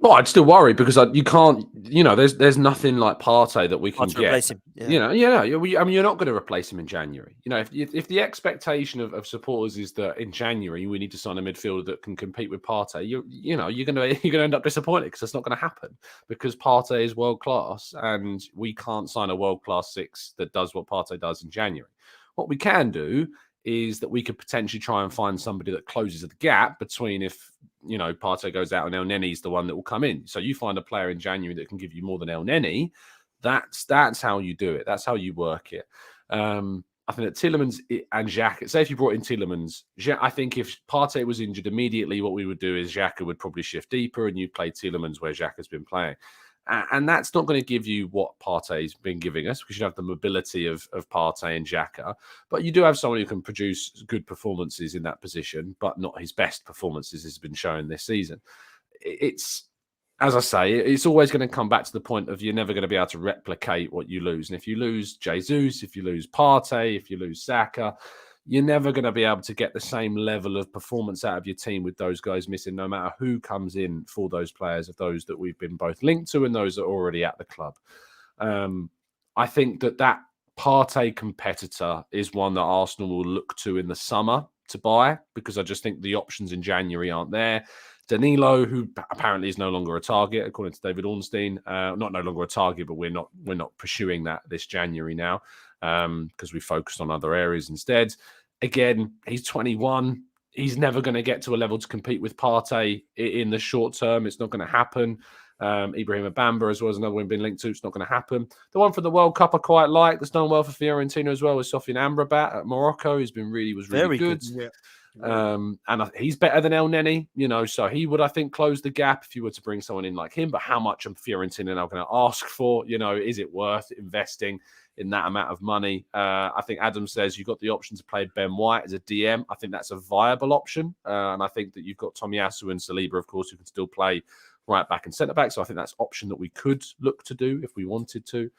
Well, I'd still worry because you can't, there's nothing like Partey that we can Hard to get. replace him. Yeah. I mean, you're not going to replace him in January. If the expectation of supporters is that in January we need to sign a midfielder that can compete with Partey, you're going to end up disappointed because that's not going to happen because Partey is world class and we can't sign a world class 6 that does what Partey does in January. What we can do is that we could potentially try and find somebody that closes the gap between if Partey goes out and El Neni's the one that will come in. So you find a player in January that can give you more than El Neni. That's how you do it. That's how you work it. I think that Tielemans and Xhaka, say if you brought in Tielemans, I think if Partey was injured immediately, what we would do is Xhaka would probably shift deeper and you play Tielemans where Xhaka's been playing. And that's not going to give you what Partey's been giving us because you have the mobility of Partey and Xhaka. But you do have someone who can produce good performances in that position, but not his best performances has been shown this season. It's, as I say, it's always going to come back to the point of you're never going to be able to replicate what you lose. And if you lose Jesus, if you lose Partey, if you lose Saka, you're never going to be able to get the same level of performance out of your team with those guys missing, no matter who comes in for those players, of those that we've been both linked to and those that are already at the club. I think that Partey competitor is one that Arsenal will look to in the summer to buy because I just think the options in January aren't there. Danilo, who apparently is no longer a target, according to David Ornstein, not no longer a target, but we're not pursuing that this January now because we focused on other areas instead. Again, he's 21. He's never going to get to a level to compete with Partey in the short term. It's not going to happen. Ibrahim Bamba as well as another one being linked to. It's not going to happen. The one for the World Cup I quite like. That's done well for Fiorentina as well. Is Sofiane Amrabat at Morocco. He's been really good. Yeah. And he's better than El Neni, so he would, I think, close the gap if you were to bring someone in like him. But how much am Fiorentina now going to ask for? Is it worth investing in that amount of money? I think Adam says you've got the option to play Ben White as a DM. I think that's a viable option. And I think that you've got Tomiyasu and Saliba, of course, who can still play right back and centre back. So I think that's an option that we could look to do if we wanted to.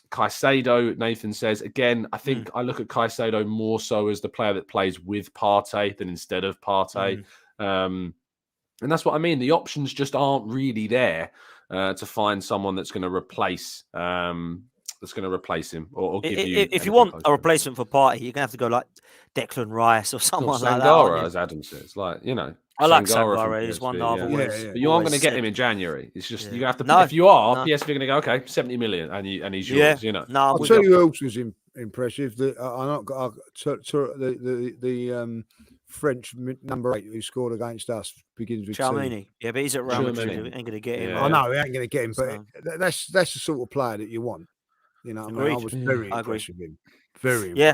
Caicedo, Nathan says, again, I think I look at Caicedo more so as the player that plays with Partey than instead of Partey. And that's what I mean. The options just aren't really there to find someone that's going to replace him or give you. If you want a replacement for Partey, you're going to have to go like Declan Rice or someone like Sangara, that. as Adam says, I like Sangara. He's one that I've always. But you aren't going to get him in January. It's just you have to. If you are, PSV are going to go, okay, 70 million, and he's yours. No, I'll tell you who else was impressive. The French number 8 who scored against us begins with Chalmini. 2. Yeah, but he's at Real Madrid. Ain't going to get him. I know he ain't going to get him, but that's the sort of player that you want. I was very impressed with him. Very impressed. Yeah.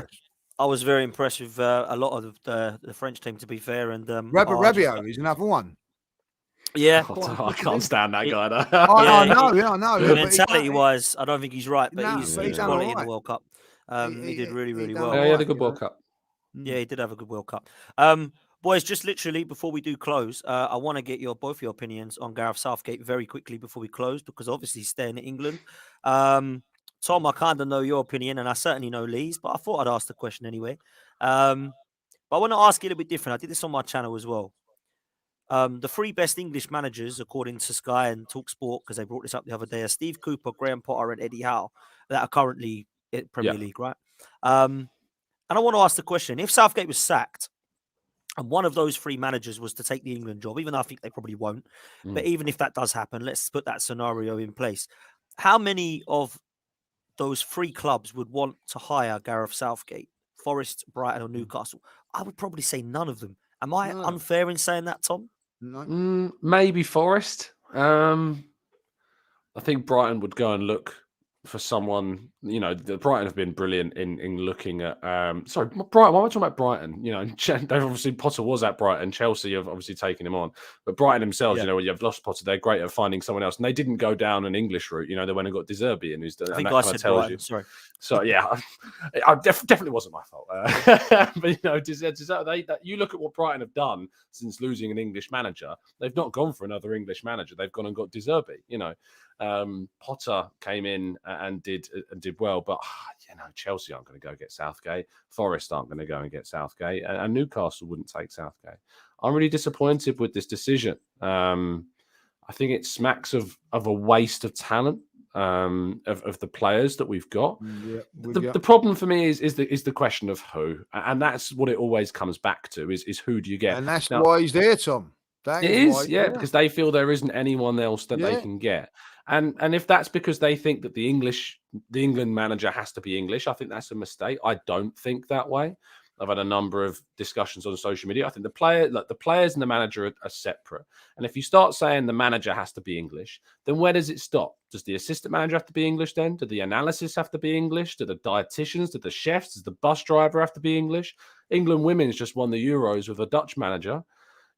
I was very impressed with a lot of the French team, to be fair. And Rabiot is another one. Yeah, I can't stand that guy. Though. I know. Mentality-wise, I don't think he's right, but he's quality in the World Cup. He did really well. Yeah, he had a good World Cup. Yeah, he did have a good World Cup. Boys, just literally before we do close, I want to get both your opinions on Gareth Southgate very quickly before we close, because obviously he's staying in England. Tom, I kind of know your opinion, and I certainly know Lee's, but I thought I'd ask the question anyway. But I want to ask you a little bit different. I did this on my channel as well. The 3 best English managers, according to Sky and TalkSport, because they brought this up the other day, are Steve Cooper, Graham Potter, and Eddie Howe, that are currently in Premier League, right? And I want to ask the question: if Southgate was sacked, and one of those 3 managers was to take the England job, even though I think they probably won't, but even if that does happen, let's put that scenario in place. How many of those 3 clubs would want to hire Gareth Southgate? Forest, Brighton, or Newcastle? I would probably say none of them. Am I unfair in saying that, Tom? No. Maybe Forest. I think Brighton would go and look for someone. The Brighton have been brilliant in looking at. Sorry, Brighton. Why am I talking about Brighton? They've obviously Potter was at Brighton. Chelsea have obviously taken him on, but Brighton themselves, when you have lost Potter, they're great at finding someone else, and they didn't go down an English route. They went and got De Zerbi, and I think I said Brighton. Sorry. So yeah, I definitely wasn't my fault. But you look at what Brighton have done since losing an English manager. They've not gone for another English manager. They've gone and got De Zerbi. Potter came in and did well. But Chelsea aren't going to go get Southgate. Forest aren't going to go and get Southgate, and Newcastle wouldn't take Southgate. I'm really disappointed with this decision. I think it smacks of a waste of talent of the players that we've got. The problem for me is the question of who, and that's what it always comes back to is who do you get? And that's why he's there, Tom. It is, because they feel there isn't anyone else that they can get. And if that's because they think that the England manager has to be English, I think that's a mistake. I don't think that way. I've had a number of discussions on social media. I think the players and the manager are separate. And if you start saying the manager has to be English, then where does it stop? Does the assistant manager have to be English then? Do the analysis have to be English? Do the dietitians, do the chefs, does the bus driver have to be English? England women's just won the Euros with a Dutch manager.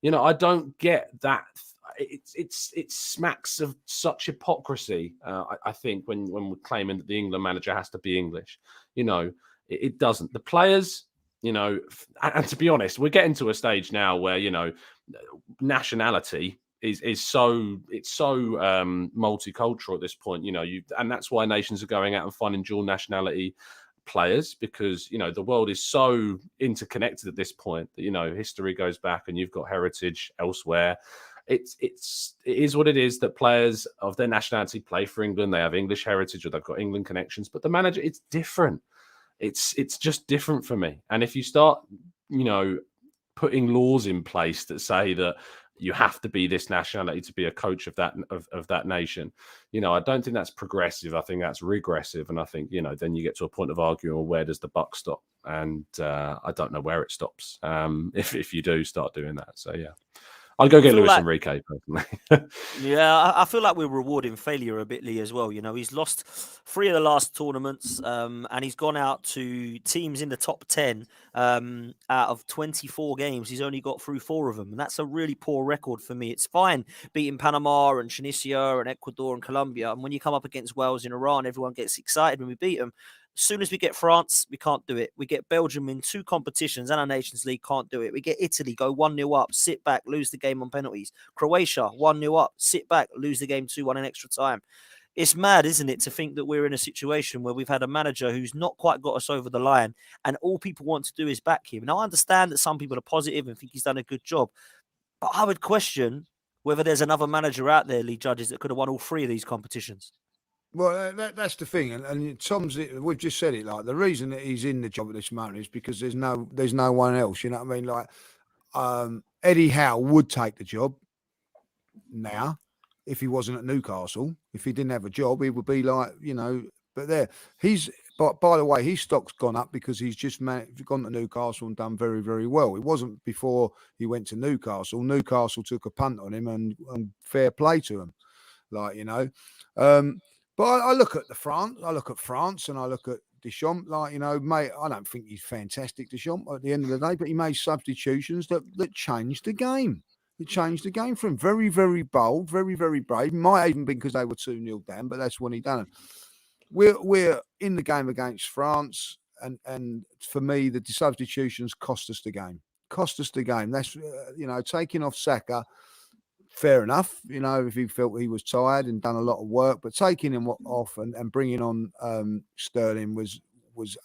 I don't get that. It smacks of such hypocrisy, I think, when we're claiming that the England manager has to be English. It doesn't. The players... and to be honest, we're getting to a stage now where nationality is so multicultural at this point. And that's why nations are going out and finding dual nationality players, because the world is so interconnected at this point that history goes back and you've got heritage elsewhere. It is what it is that players of their nationality play for England. They have English heritage or they've got England connections, but the manager, it's different. It's just different for me. And if you start, putting laws in place that say that you have to be this nationality to be a coach of that nation, I don't think that's progressive. I think that's regressive. And I think, then you get to a point of arguing, well, where does the buck stop? And I don't know where it stops. If you do start doing that. So, yeah. I'll go get Luis Enrique, personally. Yeah, I feel like we're rewarding failure a bit, Lee, as well. He's lost 3 of the last tournaments, and he's gone out to teams in the top 10 out of 24 games. He's only got through 4 of them, and that's a really poor record for me. It's fine beating Panama and Tunisia and Ecuador and Colombia, and when you come up against Wales and Iran, everyone gets excited when we beat them. As soon as we get France, we can't do it. We get Belgium in 2 competitions and our Nations League, can't do it. We get Italy, go 1-0 up, sit back, lose the game on penalties. Croatia, 1-0 up, sit back, lose the game 2-1 in extra time. It's mad, isn't it, to think that we're in a situation where we've had a manager who's not quite got us over the line and all people want to do is back him. Now, I understand that some people are positive and think he's done a good job, but I would question whether there's another manager out there, Lee Judges, that could have won all 3 of these competitions. Well, that's the thing, and Tom's. We've just said it. Like, the reason that he's in the job at this moment is because there's no one else. You know what I mean? Like, Eddie Howe would take the job now if he wasn't at Newcastle. If he didn't have a job, he would be like, But But by the way, his stock's gone up because he's just gone to Newcastle and done very, very well. It wasn't before he went to Newcastle. Newcastle took a punt on him, and fair play to him. But I look at France, and I look at Deschamps, mate, I don't think he's fantastic, Deschamps, at the end of the day, but he made substitutions that changed the game. It changed the game for him. Very, very bold, very, very brave. Might even been because they were 2-0 down, but that's when he done it. We're in the game against France, and for me, the substitutions cost us the game. That's, taking off Saka, fair enough, if he felt he was tired and done a lot of work, but taking him off and bringing on Sterling was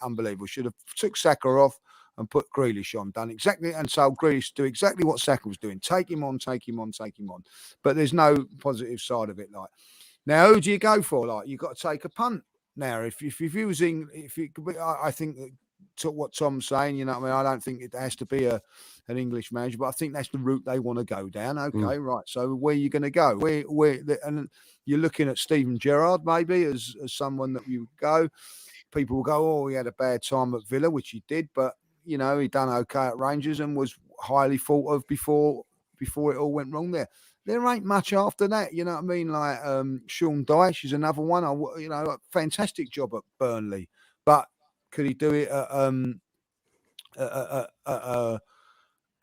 unbelievable. Should have took Saka off and put Grealish on, done exactly, and so Grealish do exactly what Saka was doing. Take him on. But there's no positive side of it. Like, now, who do you go for? Like, you've got to take a punt. Now, if you're using, I think that to what Tom's saying, I don't think it has to be an English manager, but I think that's the route they want to go down. Okay, right. So where are you going to go? And you're looking at Steven Gerrard maybe as someone that you go. People will go, oh, he had a bad time at Villa, which he did, but he done okay at Rangers and was highly thought of before it all went wrong there. There ain't much after that, you know what I mean? Like Sean Dyche is another one. A fantastic job at Burnley, but could he do it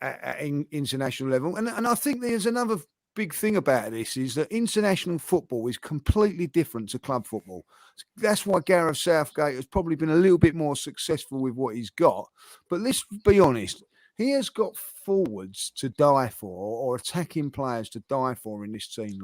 at international level? And I think there's another big thing about this is that international football is completely different to club football. That's why Gareth Southgate has probably been a little bit more successful with what he's got. But let's be honest. He has got forwards to die for, or attacking players to die for in this team,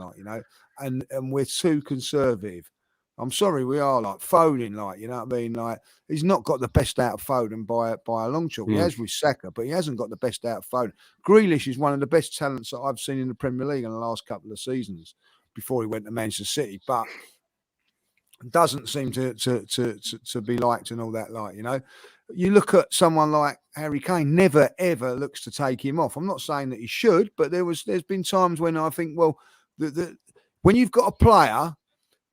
and we're too conservative. I'm sorry, we are like Foden, like, you know what I mean? Like, he's not got the best out of Foden by a long chalk. He has with Saka, but he hasn't got the best out of Foden. Grealish is one of the best talents that I've seen in the Premier League in the last couple of seasons before he went to Manchester City, but doesn't seem to be liked and all that, like, you know. You look at someone like Harry Kane, never ever looks to take him off. I'm not saying that he should, but there's been times when I think, well, when you've got a player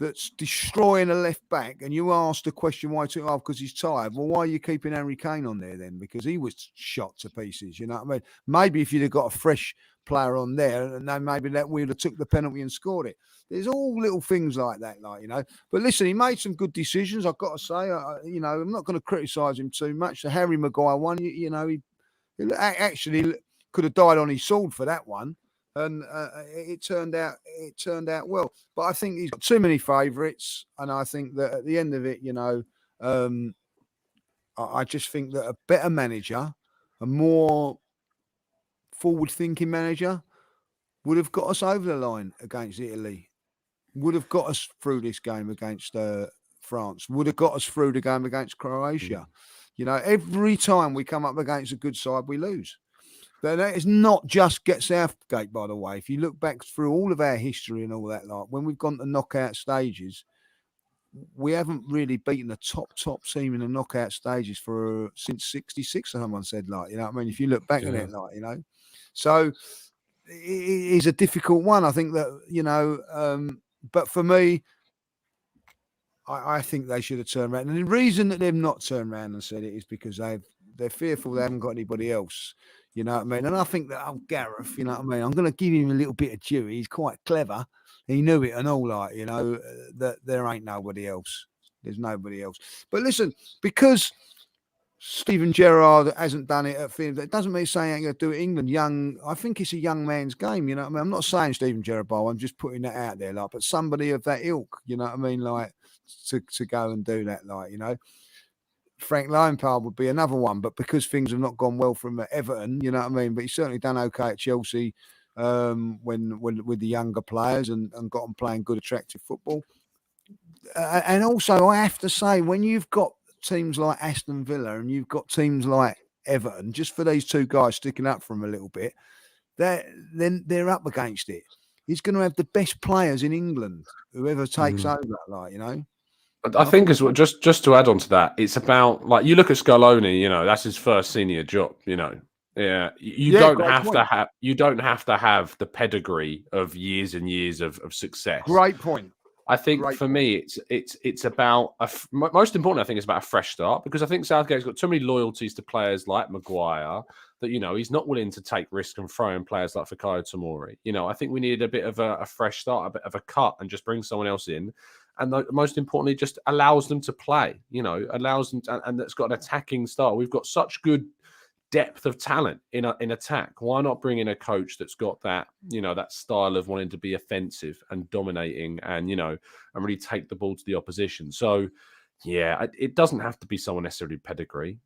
that's destroying a left back, and you ask the question why he took off because he's tired. Well, why are you keeping Harry Kane on there then? Because he was shot to pieces. You know what I mean? Maybe if you'd have got a fresh player on there, and then maybe that we'd have took the penalty and scored it. There's all little things like that, like, you know. But listen, he made some good decisions. I've got to say, you know, I'm not going to criticise him too much. The Harry Maguire one, you know, he actually could have died on his sword for that one. And it turned out well. But I think he's got too many favourites, and I think that at the end of it, you know, I just think that a better manager, a more forward-thinking manager, would have got us over the line against Italy, would have got us through this game against France, would have got us through the game against Croatia. You know, every time we come up against a good side, we lose. That is not just get Southgate, by the way. If you look back through all of our history and all that, like, when we've gone to knockout stages, we haven't really beaten the top team in the knockout stages since '66. Someone said, like, you know what I mean? If you look back at it, like, you know, so it is a difficult one. I think that, you know, but for me, I think they should have turned around. And the reason that they've not turned around and said it is because they're fearful they haven't got anybody else. You know what I mean? And I think that Gareth, you know what I mean? I'm going to give him a little bit of due. He's quite clever. He knew it and all, like, you know, that there ain't nobody else. There's nobody else. But listen, because Steven Gerrard hasn't done it at Field, that doesn't mean saying he ain't going to do it in England. I think it's a young man's game, you know what I mean? I'm not saying Steven Gerrard, I'm just putting that out there, like, but somebody of that ilk, you know what I mean? Like, to go and do that, like, you know. Frank Lampard would be another one, but because things have not gone well for him at Everton, you know what I mean? But he's certainly done okay at Chelsea when with the younger players and got them playing good, attractive football. And also, I have to say, when you've got teams like Aston Villa and you've got teams like Everton, just for these two guys sticking up for him a little bit, then they're up against it. He's going to have the best players in England, whoever takes over, like, you know. I think as well, just to add on to that, it's about, like, you look at Scaloni, you know, that's his first senior job, you know. Yeah, you don't have to have the pedigree of years and years of success. Great point. I think for me, it's about most importantly, I think it's about a fresh start, because I think Southgate's got too many loyalties to players like Maguire that, you know, he's not willing to take risk and throw in players like Fikayo Tomori. You know, I think we needed a bit of a fresh start, a bit of a cut, and just bring someone else in. And most importantly, just allows them to play, you know, allows them to, and that's got an attacking style. We've got such good depth of talent in attack. Why not bring in a coach that's got that, you know, that style of wanting to be offensive and dominating and, you know, and really take the ball to the opposition. So, yeah, it doesn't have to be someone necessarily pedigree.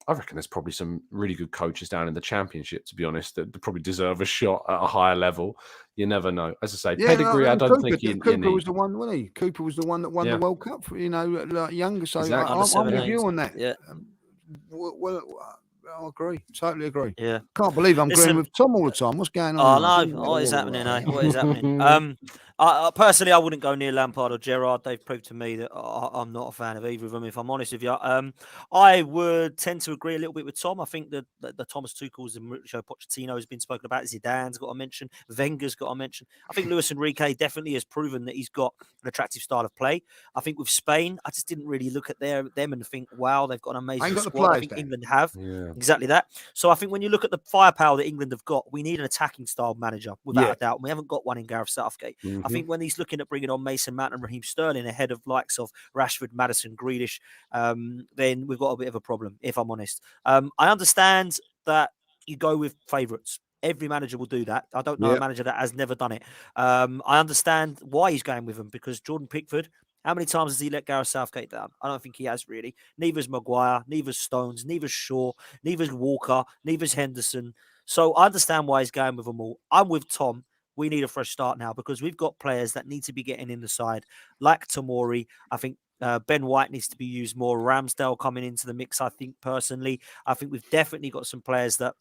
I reckon there's probably some really good coaches down in the Championship, to be honest, that probably deserve a shot at a higher level. You never know. As I say, pedigree, I don't think you Cooper need. was the one, wasn't he? Cooper was the one that won the World Cup, you know, like younger. So Exactly. I'm with you on that. Yeah. Well, I agree. Totally agree. Yeah. Can't believe I'm agreeing with Tom all the time. What's going on? Oh, no. What is happening, eh? What is happening? Personally, I wouldn't go near Lampard or Gerrard. They've proved to me that I'm not a fan of either of them, if I'm honest with you. I would tend to agree a little bit with Tom. I think that the Thomas Tuchel's and Mauricio Pochettino has been spoken about. Zidane's got to mention. Wenger's got to mention. I think Luis Enrique definitely has proven that he's got an attractive style of play. I think with Spain, I just didn't really look at them and think, wow, they've got an amazing squad. I think England have. Yeah. Exactly that. So I think when you look at the firepower that England have got, we need an attacking style manager, without a doubt. And we haven't got one in Gareth Southgate. I think when he's looking at bringing on Mason Mount and Raheem Sterling ahead of likes of Rashford, Maddison, Grealish, then we've got a bit of a problem, if I'm honest. I understand that you go with favourites. Every manager will do that. I don't know a manager that has never done it. I understand why he's going with them, because Jordan Pickford, how many times has he let Gareth Southgate down? I don't think he has, really. Neither's Maguire, neither's Stones, neither's Shaw, neither's Walker, neither's Henderson. So I understand why he's going with them all. I'm with Tom. we need a fresh start now because we've got players that need to be getting in the side, like Tomori. I think Ben White needs to be used more. Ramsdale coming into the mix, I think, personally. I think we've definitely got some players that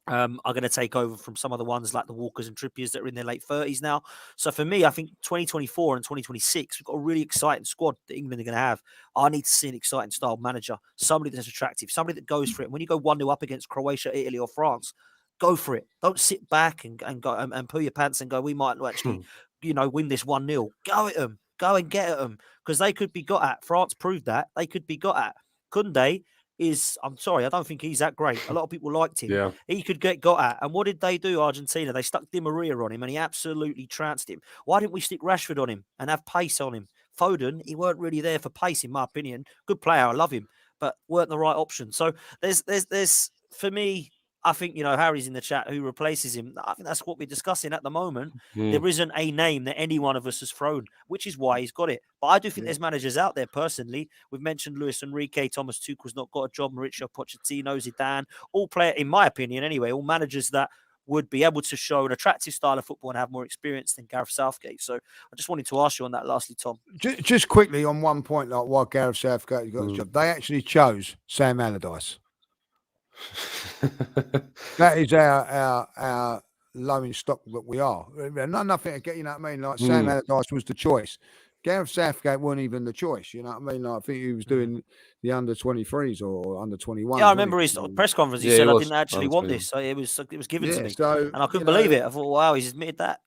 are going to take over from some of the ones like the Walkers and Trippiers that are in their late 30s now. So for me, I think 2024 and 2026, we've got a really exciting squad that England are going to have. I need to see an exciting style manager, somebody that's attractive, somebody that goes for it. When you go 1-0 up against Croatia, Italy or France, go for it. Don't sit back and go and pull your pants and go, we might actually, win this 1-0. Go at them. Go and get at them because they could be got at. France proved that. They could be got at. Kunde I'm sorry, I don't think he's that great. A lot of people liked him. Yeah. He could get got at. And what did they do, Argentina? They stuck Di Maria on him and he absolutely trounced him. Why didn't we stick Rashford on him and have pace on him? Foden, he weren't really there for pace, in my opinion. Good player, I love him, but weren't the right option. So there's for me, I think, Harry's in the chat, who replaces him. I think that's what we're discussing at the moment. There isn't a name that any one of us has thrown, which is why he's got it. But I do think there's managers out there, personally. We've mentioned Luis Enrique, Thomas Tuchel's not got a job, Mauricio Pochettino, Zidane, all player, in my opinion anyway, all managers that would be able to show an attractive style of football and have more experience than Gareth Southgate. So I just wanted to ask you on that lastly, Tom. Just quickly on one point, like why Gareth Southgate got his job. They actually chose Sam Allardyce. That is our lowing stock that we are. Nothing again, you know what I mean? Like Sam Allardyce was the choice. Gareth Southgate wasn't even the choice, you know what I mean? Like, I think he was doing the under 23s or under 21. Yeah, I remember his press conference. He said, "I didn't actually want this. So it was given to me," so, and I couldn't believe it. I thought, "Wow, he's admitted that."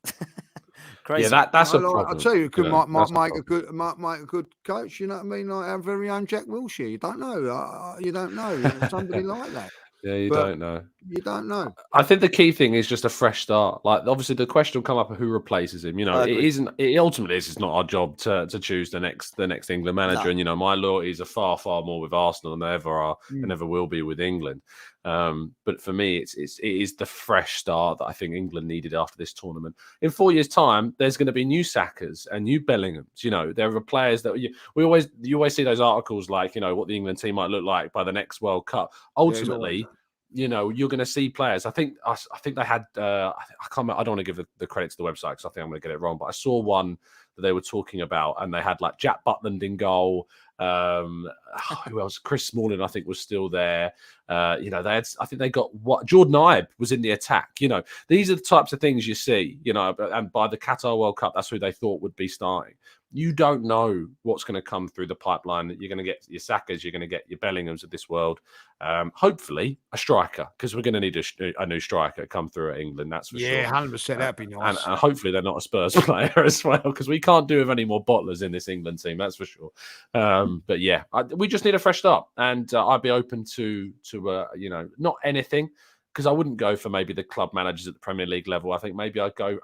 Crazy. Yeah, that's a problem. I'll tell you, might make a good coach. You know what I mean? Like our very own Jack Wilshere. You don't know. You don't know somebody like that. Yeah, you don't know. You don't know. I think the key thing is just a fresh start. Like, obviously, the question will come up of who replaces him. It isn't. It ultimately is not our job to choose the next England manager. No. And my loyalties are far more with Arsenal than they ever are and ever will be with England. But for me, it is the fresh start that I think England needed after this tournament. In 4 years' time, there's going to be new Sakas and new Bellinghams. There are players that you always see those articles like what the England team might look like by the next World Cup. Ultimately, you're going to see players. I think they had. I don't want to give the credit to the website because I think I'm going to get it wrong. But I saw one that they were talking about, and they had like Jack Butland in goal. Who else? Chris Smalling, I think, was still there. They had. I think they got Jordan Ibe was in the attack. These are the types of things you see. And by the Qatar World Cup, that's who they thought would be starting. You don't know what's going to come through the pipeline. You're going to get your Sakas, you're going to get your Bellinghams of this world. Hopefully, a striker, because we're going to need a new striker come through at England. That's for sure. Yeah, 100%. That'd be nice. And hopefully, they're not a Spurs player as well, because we can't do with any more bottlers in this England team. That's for sure. But yeah, we just need a fresh start, and I'd be open to not anything, because I wouldn't go for maybe the club managers at the Premier League level. I think maybe I'd go,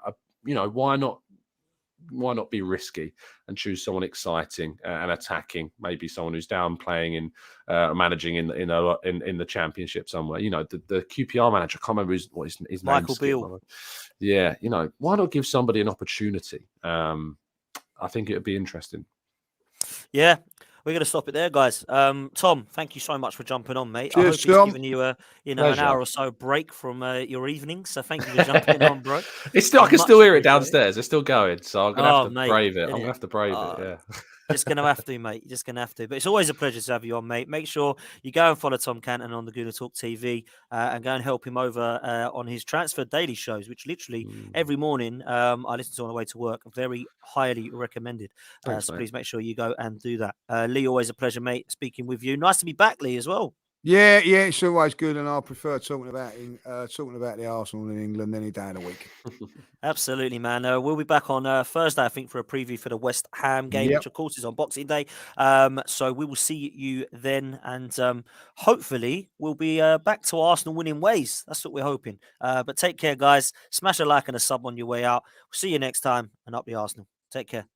why not be risky and choose someone exciting and attacking? Maybe someone who's down playing in managing in the Championship somewhere. The QPR manager. I can't remember his name. Michael Beale. Yeah, why not give somebody an opportunity? I think it would be interesting. Yeah. We're going to stop it there, guys. Tom, thank you so much for jumping on, mate. Cheers, I hope it's given you an hour or so break from your evening. So thank you for jumping on, bro. I can still hear it downstairs. It's still going, so I'm going to have to brave it. I'm going to have to brave it. Yeah. Just going to have to, mate. You're just going to have to. But it's always a pleasure to have you on, mate. Make sure you go and follow Tom Canton on the Gooner Talk TV and go and help him over on his Transfer Daily shows, which literally every morning I listen to on the way to work. Very highly recommended. Thanks, so please make sure you go and do that. Lee, always a pleasure, mate, speaking with you. Nice to be back, Lee, as well. Yeah, it's always good, and I prefer talking about the Arsenal in England any day of the week. Absolutely, man. We'll be back on Thursday, I think, for a preview for the West Ham game, which of course is on Boxing Day. So we will see you then, and hopefully we'll be back to Arsenal winning ways. That's what we're hoping. But take care, guys. Smash a like and a sub on your way out. We'll see you next time, and up the Arsenal. Take care.